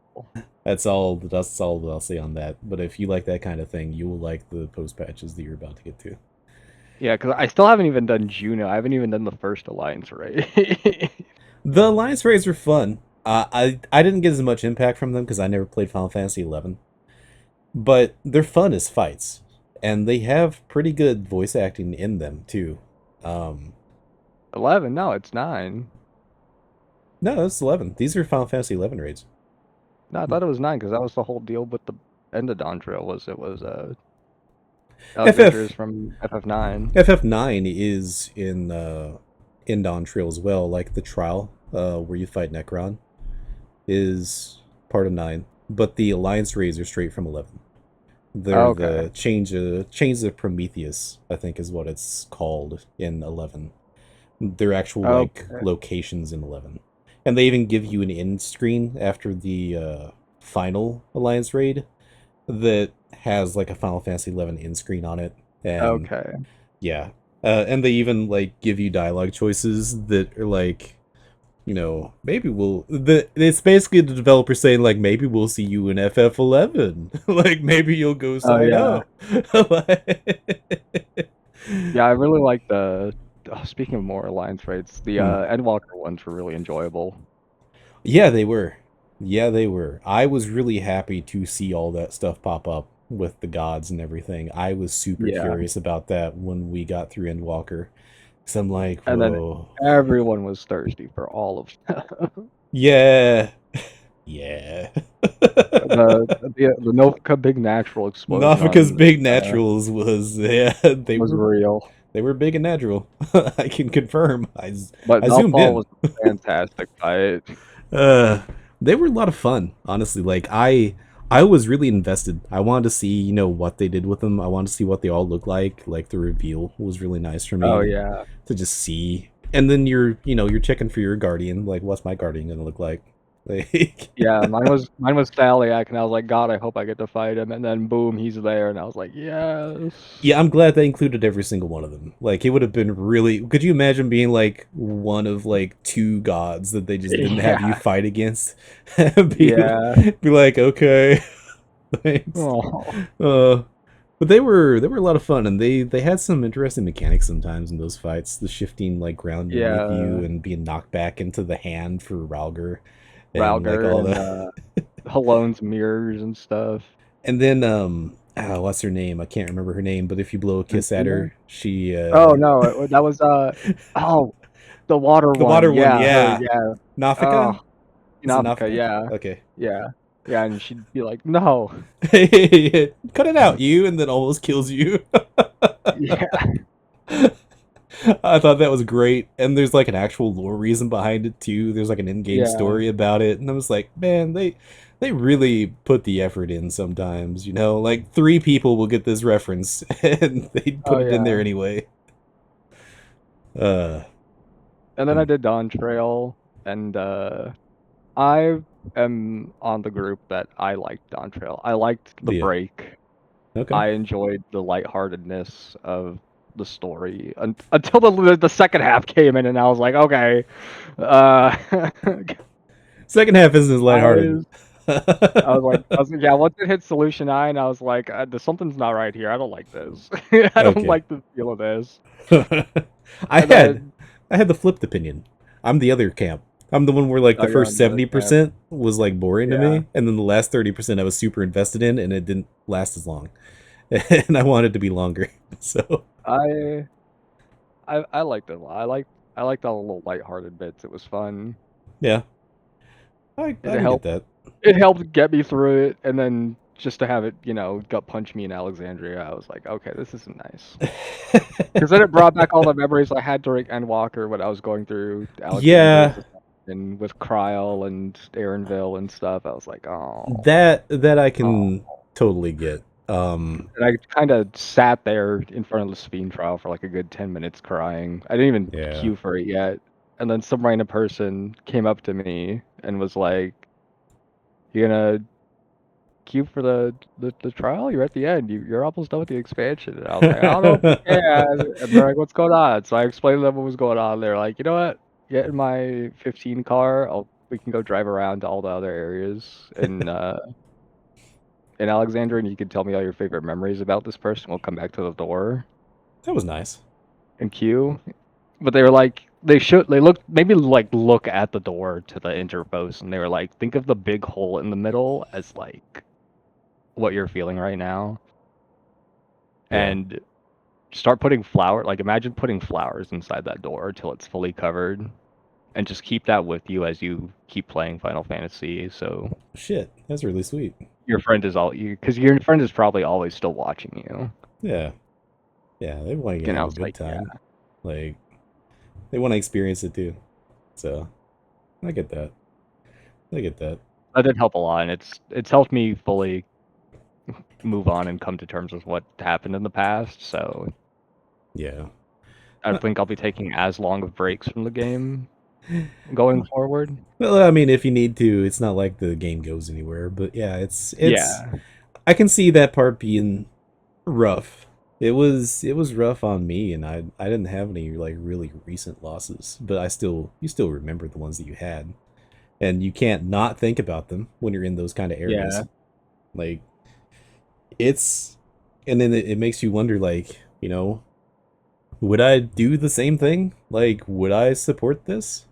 that's all. That's all that I'll say on that. But if you like that kind of thing, you will like the post patches that you're about to get to. Yeah, because I still haven't even done Juno. I haven't even done the first Alliance raid. The Alliance raids are fun. I didn't get as much impact from them because I never played Final Fantasy 11, but they're fun as fights, and they have pretty good voice acting in them too. Um, 11? No, it's 9. no, it's 11. These are Final Fantasy 11 raids. No, I thought it was 9 because that was the whole deal with the end of Dawn Trail was it was adventures FF from FF9. FF9 is in Dawn Trail as well. Like the trial where you fight Necron is part of 9, but the Alliance raids are straight from 11. They're Okay. the change of Prometheus, I think is what it's called in 11. They're actual like Okay. locations in 11. And they even give you an end screen after the final Alliance raid that has like a Final Fantasy 11 end screen on it. And Okay. yeah. And they even like give you dialogue choices that are like, maybe it's basically the developer saying like maybe we'll see you in FF11. Like maybe you'll go Oh sign yeah. up. Like- Yeah, I really like the speaking of more Alliance raids, the Hmm. Endwalker ones were really enjoyable. Yeah, they were. Yeah, they were. I was really happy to see all that stuff pop up with the gods and everything. I was super Yeah. curious about that when we got through Endwalker. Cause I'm like, And then whoa. everyone was thirsty for all of them. Yeah. Yeah. The Nova Big Natural explosion Nafika's on big naturals was, yeah, they was were real. they were big and natural. I can confirm. But I zoomed Melfall in. was a fantastic fight. Uh, they were a lot of fun, honestly. Like I was really invested. I wanted to see, what they did with them. I wanted to see what they all look like. Like the reveal was really nice for Oh me yeah. to just see. And then you're checking for your guardian. Like, what's my guardian gonna look like? Like, Yeah, mine was Thaliak, and I was like, God, I hope I get to fight him. And then boom, he's there, and I was like, yeah, yes, I'm glad they included every single one of them. Like, it would have been really. Could you imagine being like one of like two gods that they just didn't have you yeah, fight against? be yeah. be like, okay, thanks. Oh, Uh, but they were a lot of fun, and they had some interesting mechanics sometimes in those fights. The shifting like ground underneath you yeah, and being knocked back into the hand for Ralger, and like Ralger all and the. Halone's mirrors and stuff. And then what's her name? I can't remember her name, but if you blow a kiss at Athena? her, she Oh no, that was oh, the water the one. water one, Yeah, her. yeah. Yeah. Nafika? Oh, Is it Nafika. Nafika? Yeah, Okay. yeah, yeah. And she'd be like, no. Cut it out, you, and then almost kills you. Yeah, I thought that was great, and there's like an actual lore reason behind it too. There's like an in-game yeah. story about it, and I was like, man, they really put the effort in sometimes, you know? Like three people will get this reference and they Oh put it in there yeah. anyway. Uh And then I hmm, did Dawn Trail, and I am on the group that I liked Dawn Trail. I liked the yeah. break. Okay. I enjoyed the lightheartedness of the story until the second half came in, and I was like, okay, uh, Second half isn't as lighthearted. I I was like, yeah. Once it hit Solution 9, I was like, there's something's not right here. I don't like this. I don't Okay. like the feel of this. I And had then, I had the flipped opinion. I'm the other camp. I'm the one where like oh, the you're first on the other camp. 70% was like boring to Yeah, me, and then the last 30% I was super invested in, and it didn't last as long. And I wanted to be longer. So I I liked it a lot. I liked all the little lighthearted bits. It was fun. yeah, I It can get helped. that. It helped get me through it, and then just to have it, gut punch me in Alexandria, I was like, okay, this isn't nice. Because then it brought back all the memories I had during Endwalker when I was going through Yeah, Alexandria's and with Kryl and Aaronville and stuff. I was like, oh, that I oh. can totally get. And I kind of sat there in front of the speed trial for like a good 10 minutes crying. I didn't even Yeah. queue for it yet. And then some random person came up to me and was like, you gonna queue for the trial? You're at the end. You're almost done with the expansion. And I was like, I don't know if you can. And they're like, what's going on? So I explained to them what was going on. They're like, you know what? Get in my 15 car. We can go drive around to all the other areas in Alexandria, and you can tell me all your favorite memories about this person. We'll come back to the door That was nice. and queue. But they were like, look at the door to the interpost, and they were like, think of the big hole in the middle as like what you're feeling right now, Yeah. and imagine putting flowers inside that door till it's fully covered, and just keep that with you as you keep playing Final Fantasy. So Shit, that's really sweet. your friend is all you, because your friend is probably always still watching you. Yeah. Yeah, they want to And I have a was good like, yeah, time. Like they want to experience it too. So, I get that. I get that. that did help a lot, and it's helped me fully move on and come to terms with what happened in the past. So Yeah. I don't think I'll be taking as long of breaks from the game going forward. Well, I mean, if you need to, it's not like the game goes anywhere. But yeah, it's. Yeah, I can see that part being rough. It was rough on me, and I didn't have any like really recent losses, but you still remember the ones that you had, and you can't not think about them when you're in those kind of yeah, areas. Like it's, and then it makes you wonder, like would I do the same thing? Like, would I support this?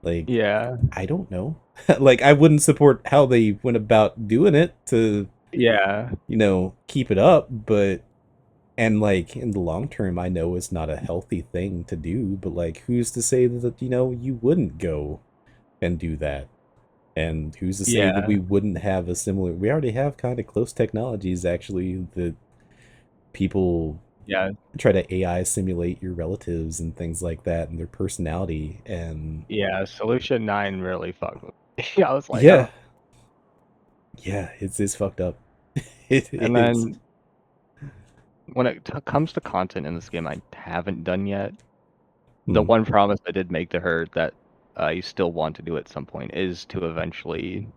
Like, yeah, I don't know. Like, I wouldn't support how they went about doing it to, yeah, keep it up, but, and like, in the long term, I know it's not a healthy thing to do, but like, who's to say that, you wouldn't go and do that? And who's to say that yeah, we wouldn't have we already have kind of close technologies actually that people yeah, try to AI simulate your relatives and things like that and their personality and yeah. Solution 9 really fucked with me. I was like, yeah, oh. yeah, it's fucked up. It And is. then when it comes to content in this game I haven't done yet, the Hmm. one promise I did make to her that I still want to do at some point is to eventually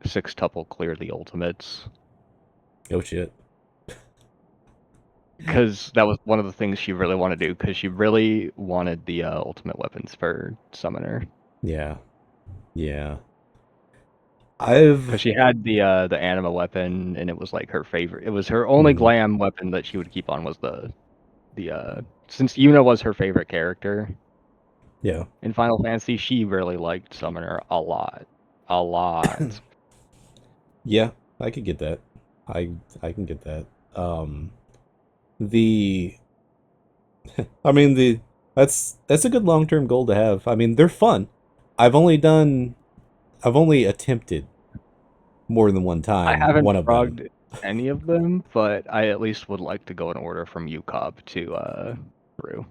sextuple clear the ultimates. Oh shit. Because that was one of the things she really wanted to do, because she really wanted the ultimate weapons for Summoner. Yeah. Yeah. Because I've she had the anima weapon, and it was like her favorite. It was her only mhm. glam weapon that she would keep on was the since Yuna was her favorite character Yeah. in Final Fantasy, she really liked Summoner a lot. A lot. Yeah, I could get that. I I can get that. The I mean the that's a good long-term goal to have. I mean, they're fun. I've only done I've only attempted more than one I time haven't one of them. frogged any of them, but I at least would like to go in order from UCOB to Brew.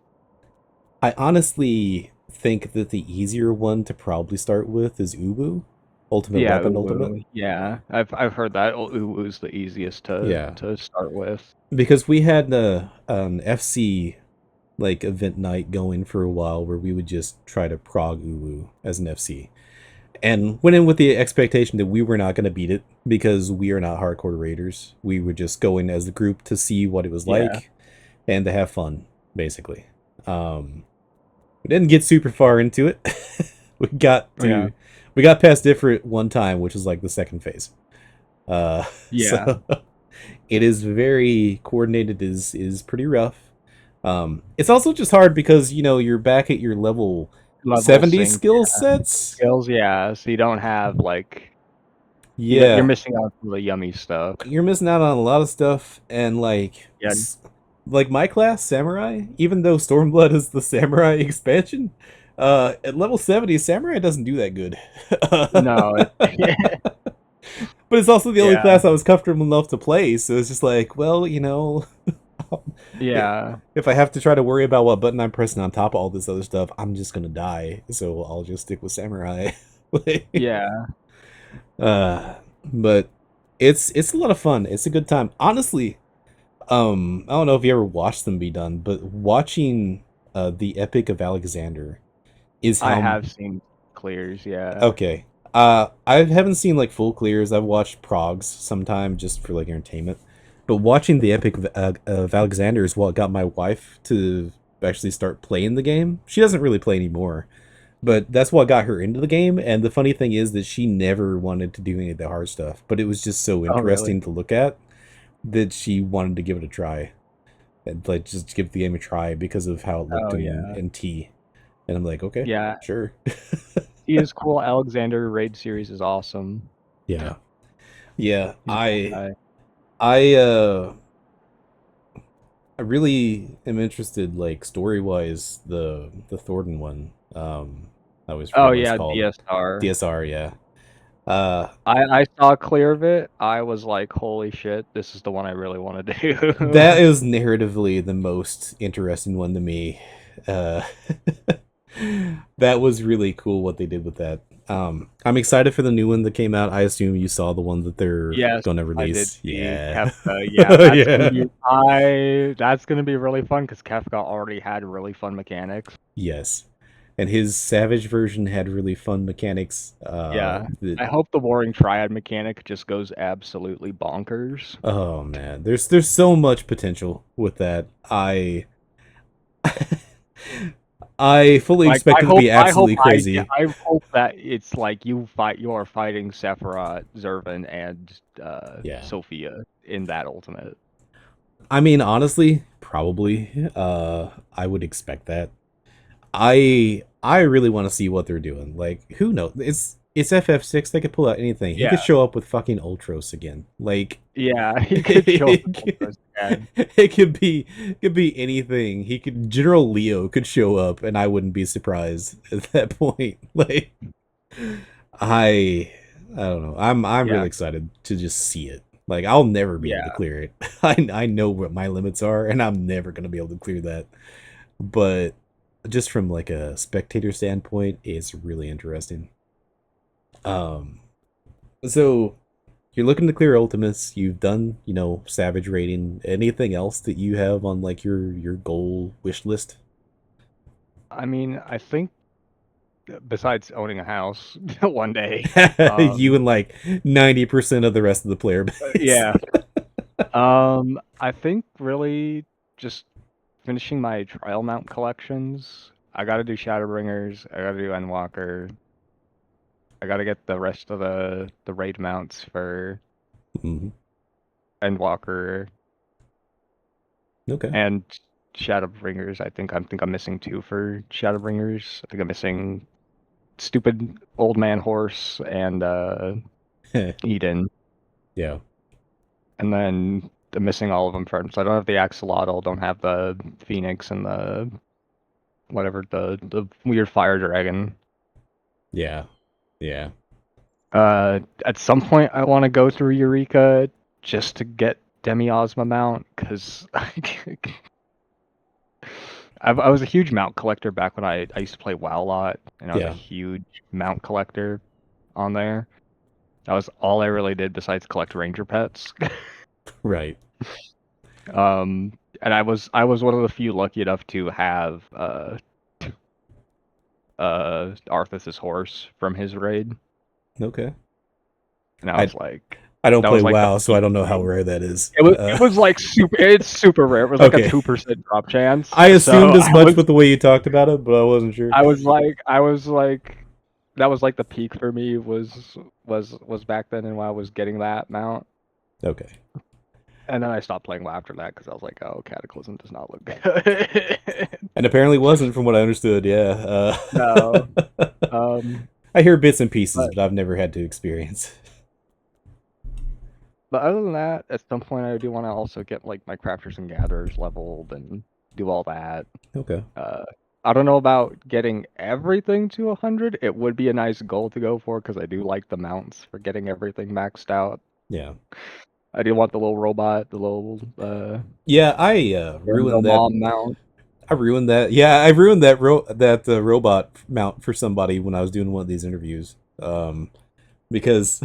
I honestly think that the easier one to probably start with is Ubu, Ultimate Yeah, Weapon Ultimate. Uwu. Yeah, I've heard that Uwu's the easiest Yeah, to start with. because we had an FC like event night going for a while where we would just try to prog Uwu as an FC. And went in with the expectation that we were not going to beat it because we are not hardcore raiders. We were just going as a group to see what it was Yeah, like and to have fun, basically. We didn't get super far into it. we got yeah, to we got past different one time, which is like the second phase. yeah. So it is very coordinated. Is pretty rough. It's also just hard because you're back at your level Level 70 sync, skill yeah. sets. Skills, yeah. So you don't have like you're Yeah, missing out on the yummy stuff. you're missing out on a lot of stuff, and Yeah, like my class samurai, even though Stormblood is the samurai expansion, at level 70 samurai doesn't do that good. no, But it's also the only yeah, class I was comfortable enough to play, so it's just like, well, yeah, if I have to try to worry about what button I'm pressing on top of all this other stuff, I'm just gonna die. So I'll just stick with samurai. Like, yeah. uh, but it's a lot of fun. It's a good time. Honestly, I don't know if you ever watched them be done, but watching the Epic of Alexander is I how have seen clears, yeah. okay. I haven't seen like full clears. I've watched progs sometime just for like entertainment. But watching the Epic of Alexander is what got my wife to actually start playing the game. She doesn't really play anymore, but that's what got her into the game. And the funny thing is that she never wanted to do any of the hard stuff, but it was just so Oh, really? interesting to look at that she wanted to give it a try and like just give the game a try because of how it looked Oh, in yeah. T. And I'm like, okay, Yeah, sure. he is cool. Alexander raid series is awesome. Yeah. Yeah, He's a cool guy. I uh I really am interested like story-wise the Thornton one. I always forget Oh what it's yeah, called. DSR. DSR, yeah. Uh I saw a clear of it. I was like, holy shit, this is the one I really want to do. that is narratively the most interesting one to me. Uh that was really cool what they did with that. I'm excited for the new one that came out. I assume you saw the one that they're Yes, gonna I did release. see Yeah. Kefka. Yeah, that's gonna Yeah. be that's gonna be really fun because Kefka already had really fun mechanics. Yes. And his Savage version had really fun mechanics. Yeah. I hope the Warring Triad mechanic just goes absolutely bonkers. Oh man, there's so much potential with that. I fully Like expect it to be absolutely crazy. I hope that it's like you are fighting Sephiroth, Zervan, and Yeah. Sophia in that ultimate. I mean, honestly, probably. I would expect that. I really want to see what they're doing. Like, who knows? It's FF6. They could pull out anything. He Yeah, could show up with fucking Ultros again. Like, yeah, he could show up it with could, us again. it could be anything. He could General Leo could show up, and I wouldn't be surprised at that point. Like, I I don't know. I'm Yeah, really excited to just see it. Like, I'll never be able to yeah. clear it. I know what my limits are, and I'm never gonna be able to clear that. But just from like a spectator standpoint, it's really interesting. Um, so you're looking to clear ultimates. You've done, Savage rating. Anything else that you have on like your goal wish list? I mean, I think besides owning a house one day. You and like 90% of the rest of the player base. Yeah. I think really just finishing my trial mount collections. I gotta do Shadowbringers. I gotta do Endwalker. I gotta get the rest of the raid mounts for Mhm. Endwalker Okay. and Shadowbringers. I think I'm missing two for Shadowbringers. I think I'm missing stupid old man horse and Eden, Yeah. and then I'm missing all of them for. So I don't have the axolotl, don't have the phoenix, and the whatever the weird fire dragon. Yeah. Yeah. At some point, I want to go through Eureka just to get Demi Osma mount because I was a huge mount collector back when I used to play WoW a lot, and I was a Yeah. huge mount collector on there. That was all I really did besides collect ranger pets. Right. And I was one of the few lucky enough to have Arthas's horse from his raid, Okay. and I I was like, I don't that play was like the WoW, so I peak don't know for how me. rare that is. It was like super. It's super rare. It was like a Okay. 2% drop chance. I assumed So as much with the way you talked about it, but I wasn't sure. I was like, that was like the peak for me was back then, and when I was getting that mount. Okay. And then I stopped playing WoW after that because I was like, oh, Cataclysm does not look good. And apparently wasn't from what I understood. Yeah. No. Um, I hear bits and pieces, but but I've never had to experience. but other than that, at some point I do want to also get like my crafters and gatherers leveled and do all that. Okay. Uh, I don't know about getting everything to 100. It would be a nice goal to go for because I do like the mounts for getting everything maxed out. Yeah. I do want the little robot, the little Yeah, I Gandil ruined that. mom mount. I ruined that. Yeah, I ruined that robot mount for somebody when I was doing one of these interviews. Because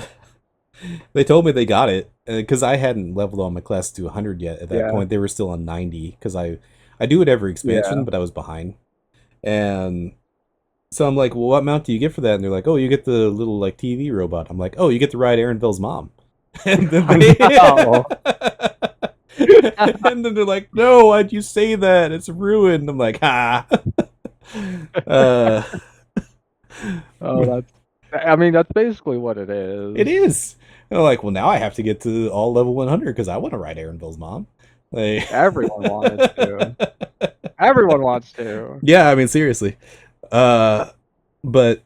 they told me they got it because I hadn't leveled all my class to 100 yet. At that Yeah, point, they were still on 90 because I do it every expansion, yeah. but I was behind. And so I'm like, well, what mount do you get for that? And they're like, oh, you get the little like TV robot. I'm like, oh, you get to ride Aaronville's mom. And then No. and then they're like, no, why'd you say that? It's ruined. I'm like, ha. uh, Oh, I mean, that's basically what it it is. is. And I'm like, well, now I have to get to all level 100 because I want to ride Aaronville's mom. Like, Everyone wanted to. Everyone wants to. yeah, I mean, seriously. Uh, but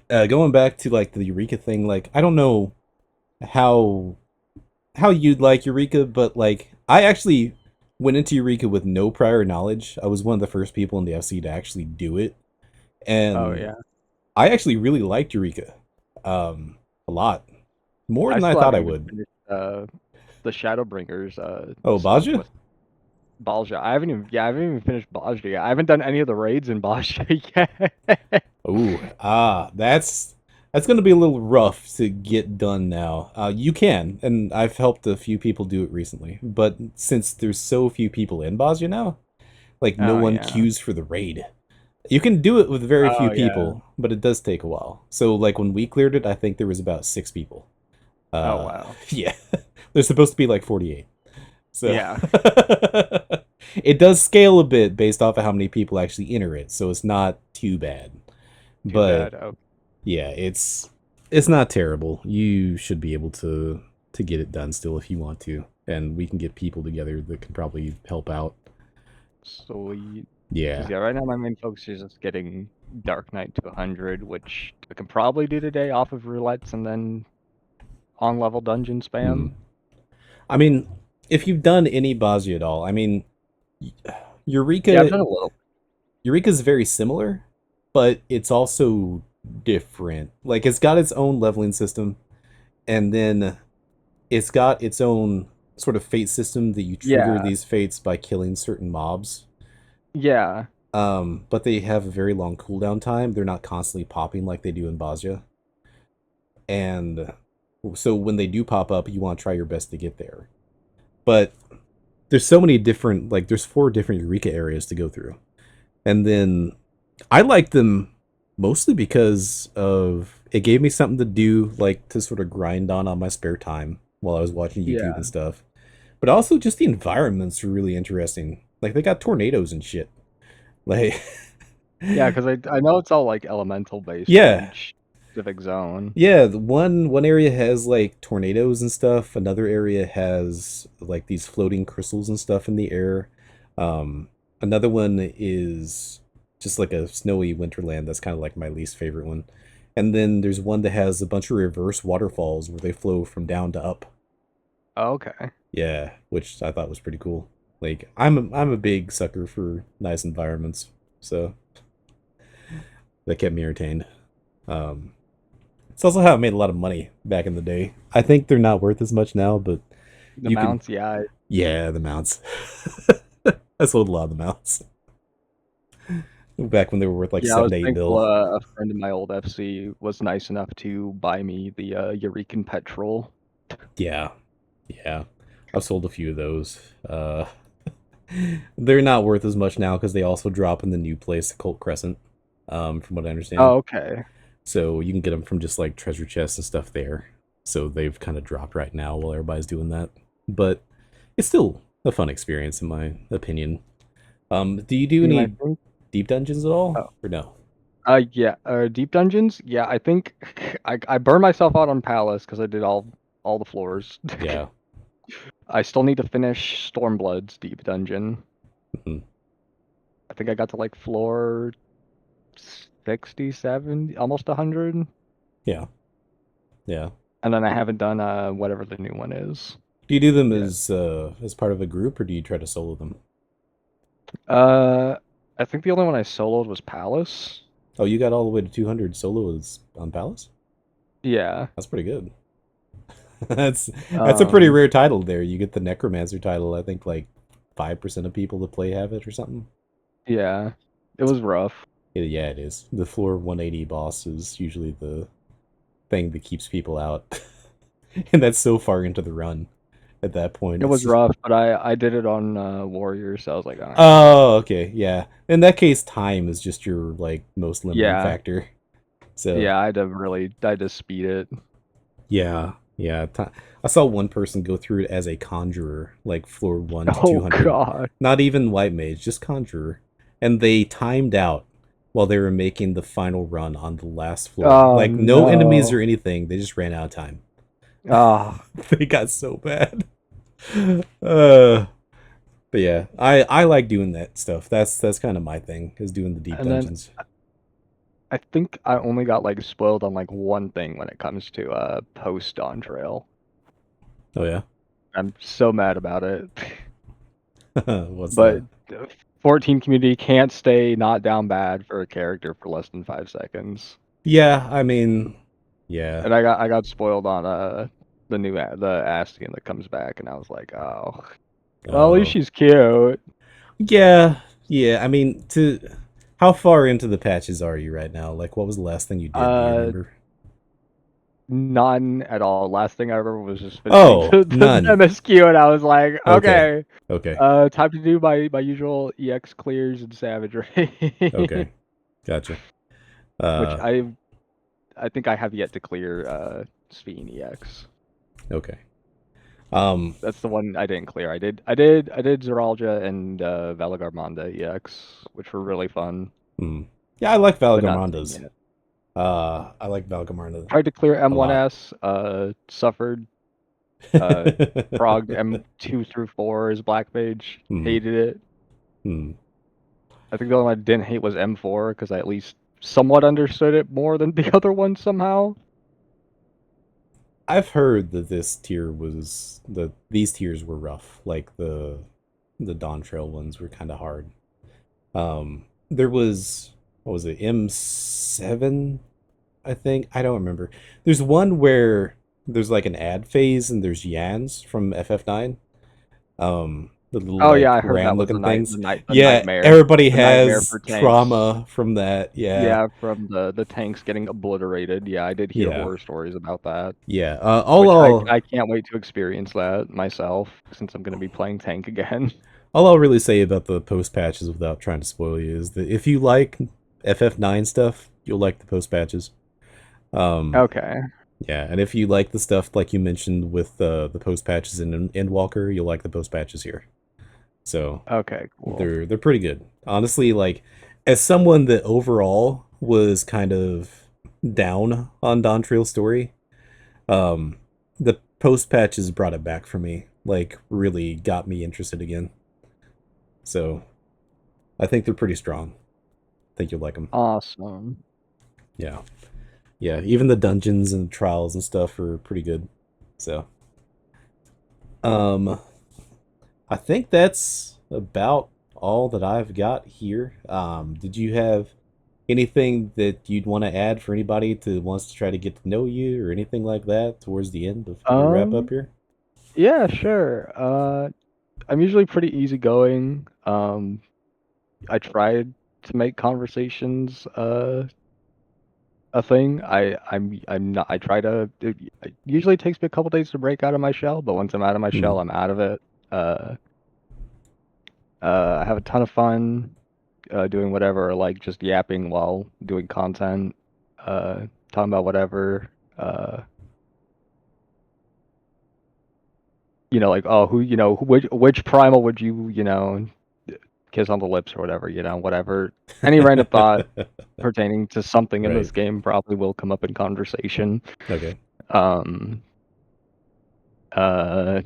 going back to like the Eureka thing, like, I don't know how you'd like Eureka, but like I actually went into Eureka with no prior knowledge. I was one of the first people in the FC to actually do it, Oh and yeah. I actually really liked Eureka, a lot more I than I still thought haven't I even would. finished the Shadowbringers Oh, stuff Baja? with Balja. I haven't even finished Balja yet. I haven't done any of the raids in Balja yet. Ooh, that's gonna be a little rough to get done now. You can, and I've helped a few people do it recently, but since there's so few people in Baja now, like no Oh one yeah. queues for the raid. You can do it with very few Oh yeah. people, but it does take a while. So like when we cleared it, I think there was about 6 people. Oh Uh, wow. yeah, there's supposed to be like 48. So Yeah. it does scale a bit based off of how many people actually enter it, so it's not too bad. Too But bad. Oh, yeah, it's not terrible. You should be able to get it done still if you want to, and we can get people together that can probably help out. sweet. Because Yeah. yeah, right now my main focus is just getting Dark Knight to 100, which I can probably do today off of roulettes and then on level dungeon Hmm. spam. I mean, if you've done any Bazi at all, I mean, Yeah, I've Eureka done a little. Eureka's very similar, but it's also different. Like it's got its own leveling system, and then it's got its own sort of fate system that you trigger Yeah, these fates by killing certain mobs. yeah, But they have a very long cooldown time. They're not constantly popping like they do in Bazia. And so when they do pop up, you want to try your best to get there. But there's so many different, like there's 4 different Eureka areas to go through. And then I like them mostly because of it gave me something to do, like to sort of grind on my spare time while I was watching YouTube and Yeah. stuff. But also just the environments are really interesting. Like they got tornadoes and shit. Like Yeah, because I know it's all like elemental based for yeah. each specific zone. Yeah, the one area has like tornadoes and stuff. Another area has like these floating crystals and stuff in the air. Um, Another one is just like a snowy winterland. That's kind of like my least favorite one. And then there's one that has a bunch of reverse waterfalls where they flow from down to up. Oh, okay. Yeah, which I thought was pretty cool. Like I'm a big sucker for nice environments, so that kept me entertained. Um, It's also how I made a lot of money back in the day. I think they're not worth as much now, but The you can, mounts, yeah. yeah, the mounts. I sold a lot of the mounts back when they were worth like Yeah, I was 7 to 8 thankful mil. a friend of my old FC was nice enough to buy me the Eurekan petrol. Yeah, yeah. I've sold a few of those. They're not worth as much now because they also drop in the new place, Colt Crescent, from what I understand. Oh, okay. So you can get them from just like treasure chests and stuff there. So they've kind of dropped right now while everybody's doing that. But it's still a fun experience in my opinion. Do you do I mean, I any think. deep dungeons at all? Oh, Or no? yeah. Deep dungeons. Yeah, I think I burned myself out on Palace because I did all the floors. Yeah. I still need to finish Stormblood's deep dungeon. Mhm. I think I got to like floor 60, 70, almost 100, Yeah. Yeah. and then I haven't done whatever the new one is Do you do them yet. as part of a group or do you try to solo them? Uh, I think the only one I soloed was Palace. Oh, you got all the way to 200 solos on Palace? Yeah. That's pretty good. That's a pretty Um, rare title there. You get the Necromancer title. I think like 5% of people that play have it or something. yeah. It was rough. Yeah, it is. The floor 180 boss is usually the thing that keeps people out. And that's so far into the run at that point. It It's was just rough, but I did it on Warrior, so I was like, all right. oh, okay, yeah. In that case, time is just your like most limiting Yeah. factor. So Yeah, I had to speed it. yeah, yeah. I saw one person go through it as a conjurer, like floor 1 to Oh 200. God. Not even white mage, just conjurer, and they timed out while they were making the final run on the last floor. Oh Like no enemies or no. anything. They just ran out of time. Ah. They got so bad. Uh, but yeah, I like doing that stuff. That's kind of my thing is doing the deep And then dungeons. I think I only got like spoiled on like one thing when it comes to post Dawn Trail. Oh yeah, I'm so mad about it. what's But that? 14 community can't stay not down bad for a character for less than 5 seconds. Yeah, I mean, yeah. And I got spoiled on the new the Astian that comes back, and I was like, oh, well, at least Oh she's cute. yeah, yeah. I mean, to how far into the patches are you right now? Like, what was the last thing you did? Do you Uh, remember? None at all. Last thing I remember was just finishing Oh, the none. MSQ, and I was like, Okay, okay, okay, time to do my usual EX clears and savagery, okay. Gotcha. which Uh, I think I have yet to clear Sphene EX. okay. Um, That's the one I didn't clear. I did Zeralja and Valagarmanda EX, which were really fun, hmm. Yeah, I like but not Sphene Valgamardas. yet. I like Valgamarda Tried to clear a lot. M1S, suffered, uh, progged M2 through 4 as Black Mage, Hmm. hated it. Hmm. I think the only one I didn't hate was M4 because I at least somewhat understood it more than the other one somehow. I've heard that this tier was these tiers were rough. Like the Dawn Trail ones were kind of hard. There was what was it M7? I think I don't remember. There's one where there's like an ad phase and there's Yans from FF9. The little Oh yeah, like I heard that ram was looking things. the Yeah, everybody nightmare has for tanks. trauma from that. Yeah, Yeah, from the tanks getting obliterated. Yeah, I did hear yeah, horror stories about that, yeah. which I can't wait to experience that myself since I'm gonna be playing tank again. All I'll really say about the post patches without trying to spoil you is that if you like FF9 stuff, you'll like the post patches. Um, Okay. yeah, and if you like the stuff like you mentioned with the post patches in Endwalker, you'll like the post patches here. So Okay, cool. they're pretty good. Honestly, like as someone that overall was kind of down on Dawntrail's story, um, the post patches brought it back for me. Like really got me interested again. So I think they're pretty strong. I think you'll like them. Awesome. Yeah, yeah. Even the dungeons and trials and stuff are pretty good. So, um, I think that's about all that I've got here. Did you have anything that you'd want to add for anybody to wants to try to get to know you or anything like that towards the end before we wrap up Um, here? yeah, sure. I'm usually pretty easygoing. I tried to make conversations a thing. I'm not. I try to. It usually takes me a couple days to break out of my shell, but once I'm out of my Hmm. shell, I'm out of it. Uh, I have a ton of fun doing whatever, like just yapping while doing content, talking about whatever. Uh, like, oh, which primal would you, kiss on the lips or whatever, whatever. Any random thought pertaining to something in Right. this game probably will come up in conversation. Okay. Um, uh,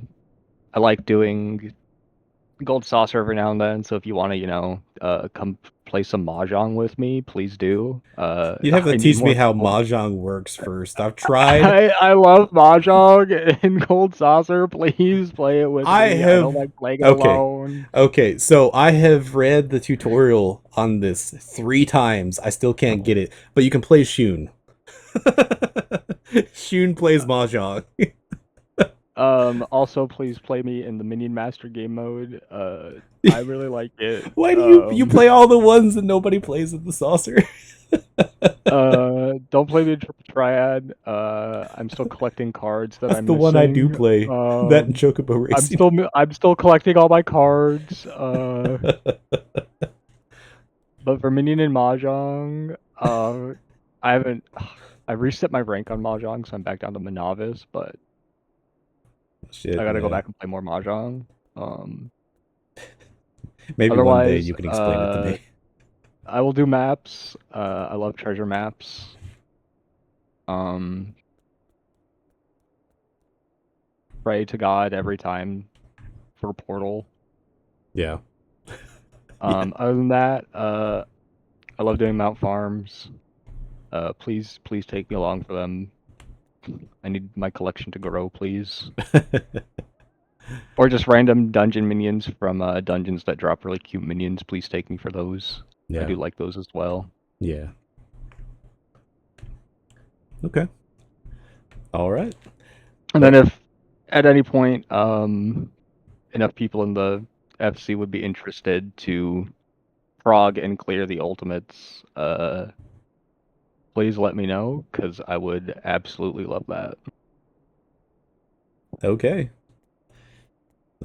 I like doing Gold Saucer every now and then, so if you want to, come play some Mahjong with me, please do. You'd have to I need teach me more how people. Mahjong works first. I've tried. I love Mahjong and Gold Saucer. Please play it with I me. I don't have. like playing it Okay. alone. Okay, so I have read the tutorial on this 3 times. I still can't get it, but you can play Shun. Shun plays Mahjong. Also, please play me in the Minion Master game mode. I really like it. Why do you play all the ones that nobody plays with the saucer? Don't play the Triad. I'm still collecting cards that That's I'm the one I do missing. play. That and Chocobo I'm Racing. still collecting all my cards. But for Minion and Mahjong, I haven't. I reset my rank on Mahjong, so I'm back down to Manavis, but I Shit, gotta go yeah. back and play more Mahjong. Um, Maybe one day Otherwise, you can explain it to me. I will do maps. I love treasure maps. Um, Pray to God every time for Portal. Yeah. Yeah. Other than that, I love doing Mount Farms. Please take me along for them. I need my collection to grow, please. Or just random dungeon minions from dungeons that drop really cute minions. Please take me for those. I Yeah. do like those as well. Yeah. Okay. All right. And then Well, if at any point enough people in the FC would be interested to frog and clear the ultimates, please let me know because I would absolutely love that. okay.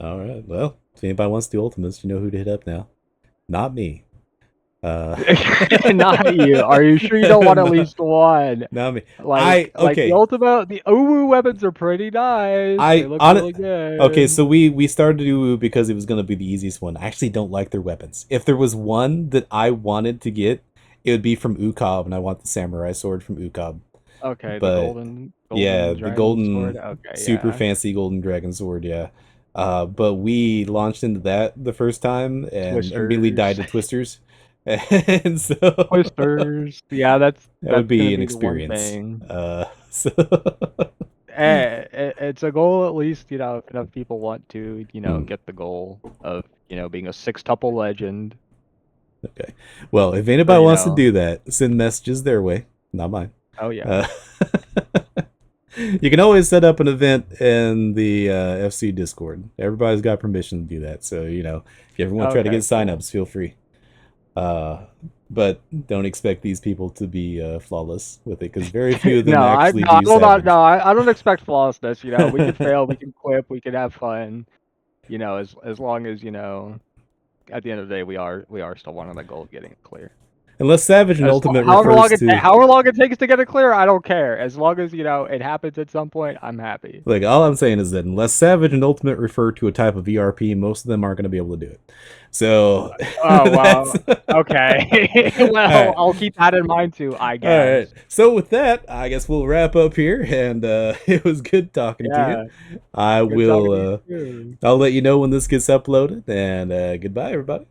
All right. Well, if anybody wants to do Ultimates, you know who to hit up now. Not me. Uh, Not you. Are you sure you don't want at no, least one? not me. Like the Okay. ultimate, the Uwu weapons are pretty nice. They I look on really Okay, good. so we started to do because it was gonna be the easiest one. I actually don't like their weapons. If there was one that I wanted to get, it would be from Ukob, and I want the samurai sword from Ukob. Okay, the But golden yeah, the dragon sword. golden, Okay, super yeah. fancy golden dragon sword. Yeah. But we launched into that the first time and immediately died Twisters. to twisters, and so Twisters. Yeah, that would that's gonna be an be the one experience. thing. So It's a goal at least, if enough people want to, hmm, get the goal of, being a six tuple legend. okay. Well, if So, anybody wants to do that, send messages their way, not mine. oh yeah. Uh, you can always set up an event in the FC Discord. Everybody's got permission to do that. So, if you ever want to try to get Okay, cool. signups, feel free. Uh, but don't expect these people to be flawless with it because very few of them actually No, I do will not. No, Savage. I don't expect flawlessness. We can fail, we can quip, we can have fun. As long as at the end of the day, we are still one on the goal of getting it clear. unless Savage and Ultimate refers to however long it takes to get it clear, I don't care. As long as it happens at some point, I'm happy. like all I'm saying is that unless Savage and Ultimate refer to a type of ERP, most of them aren't going to be able to do it. So Oh well, okay. Well, right. I'll keep that in mind too, I All right. guess. So with that, I guess we'll wrap up here, and it was good talking to you. Yeah, I good talking to you will. too. I'll let you know when this gets uploaded, and goodbye, everybody.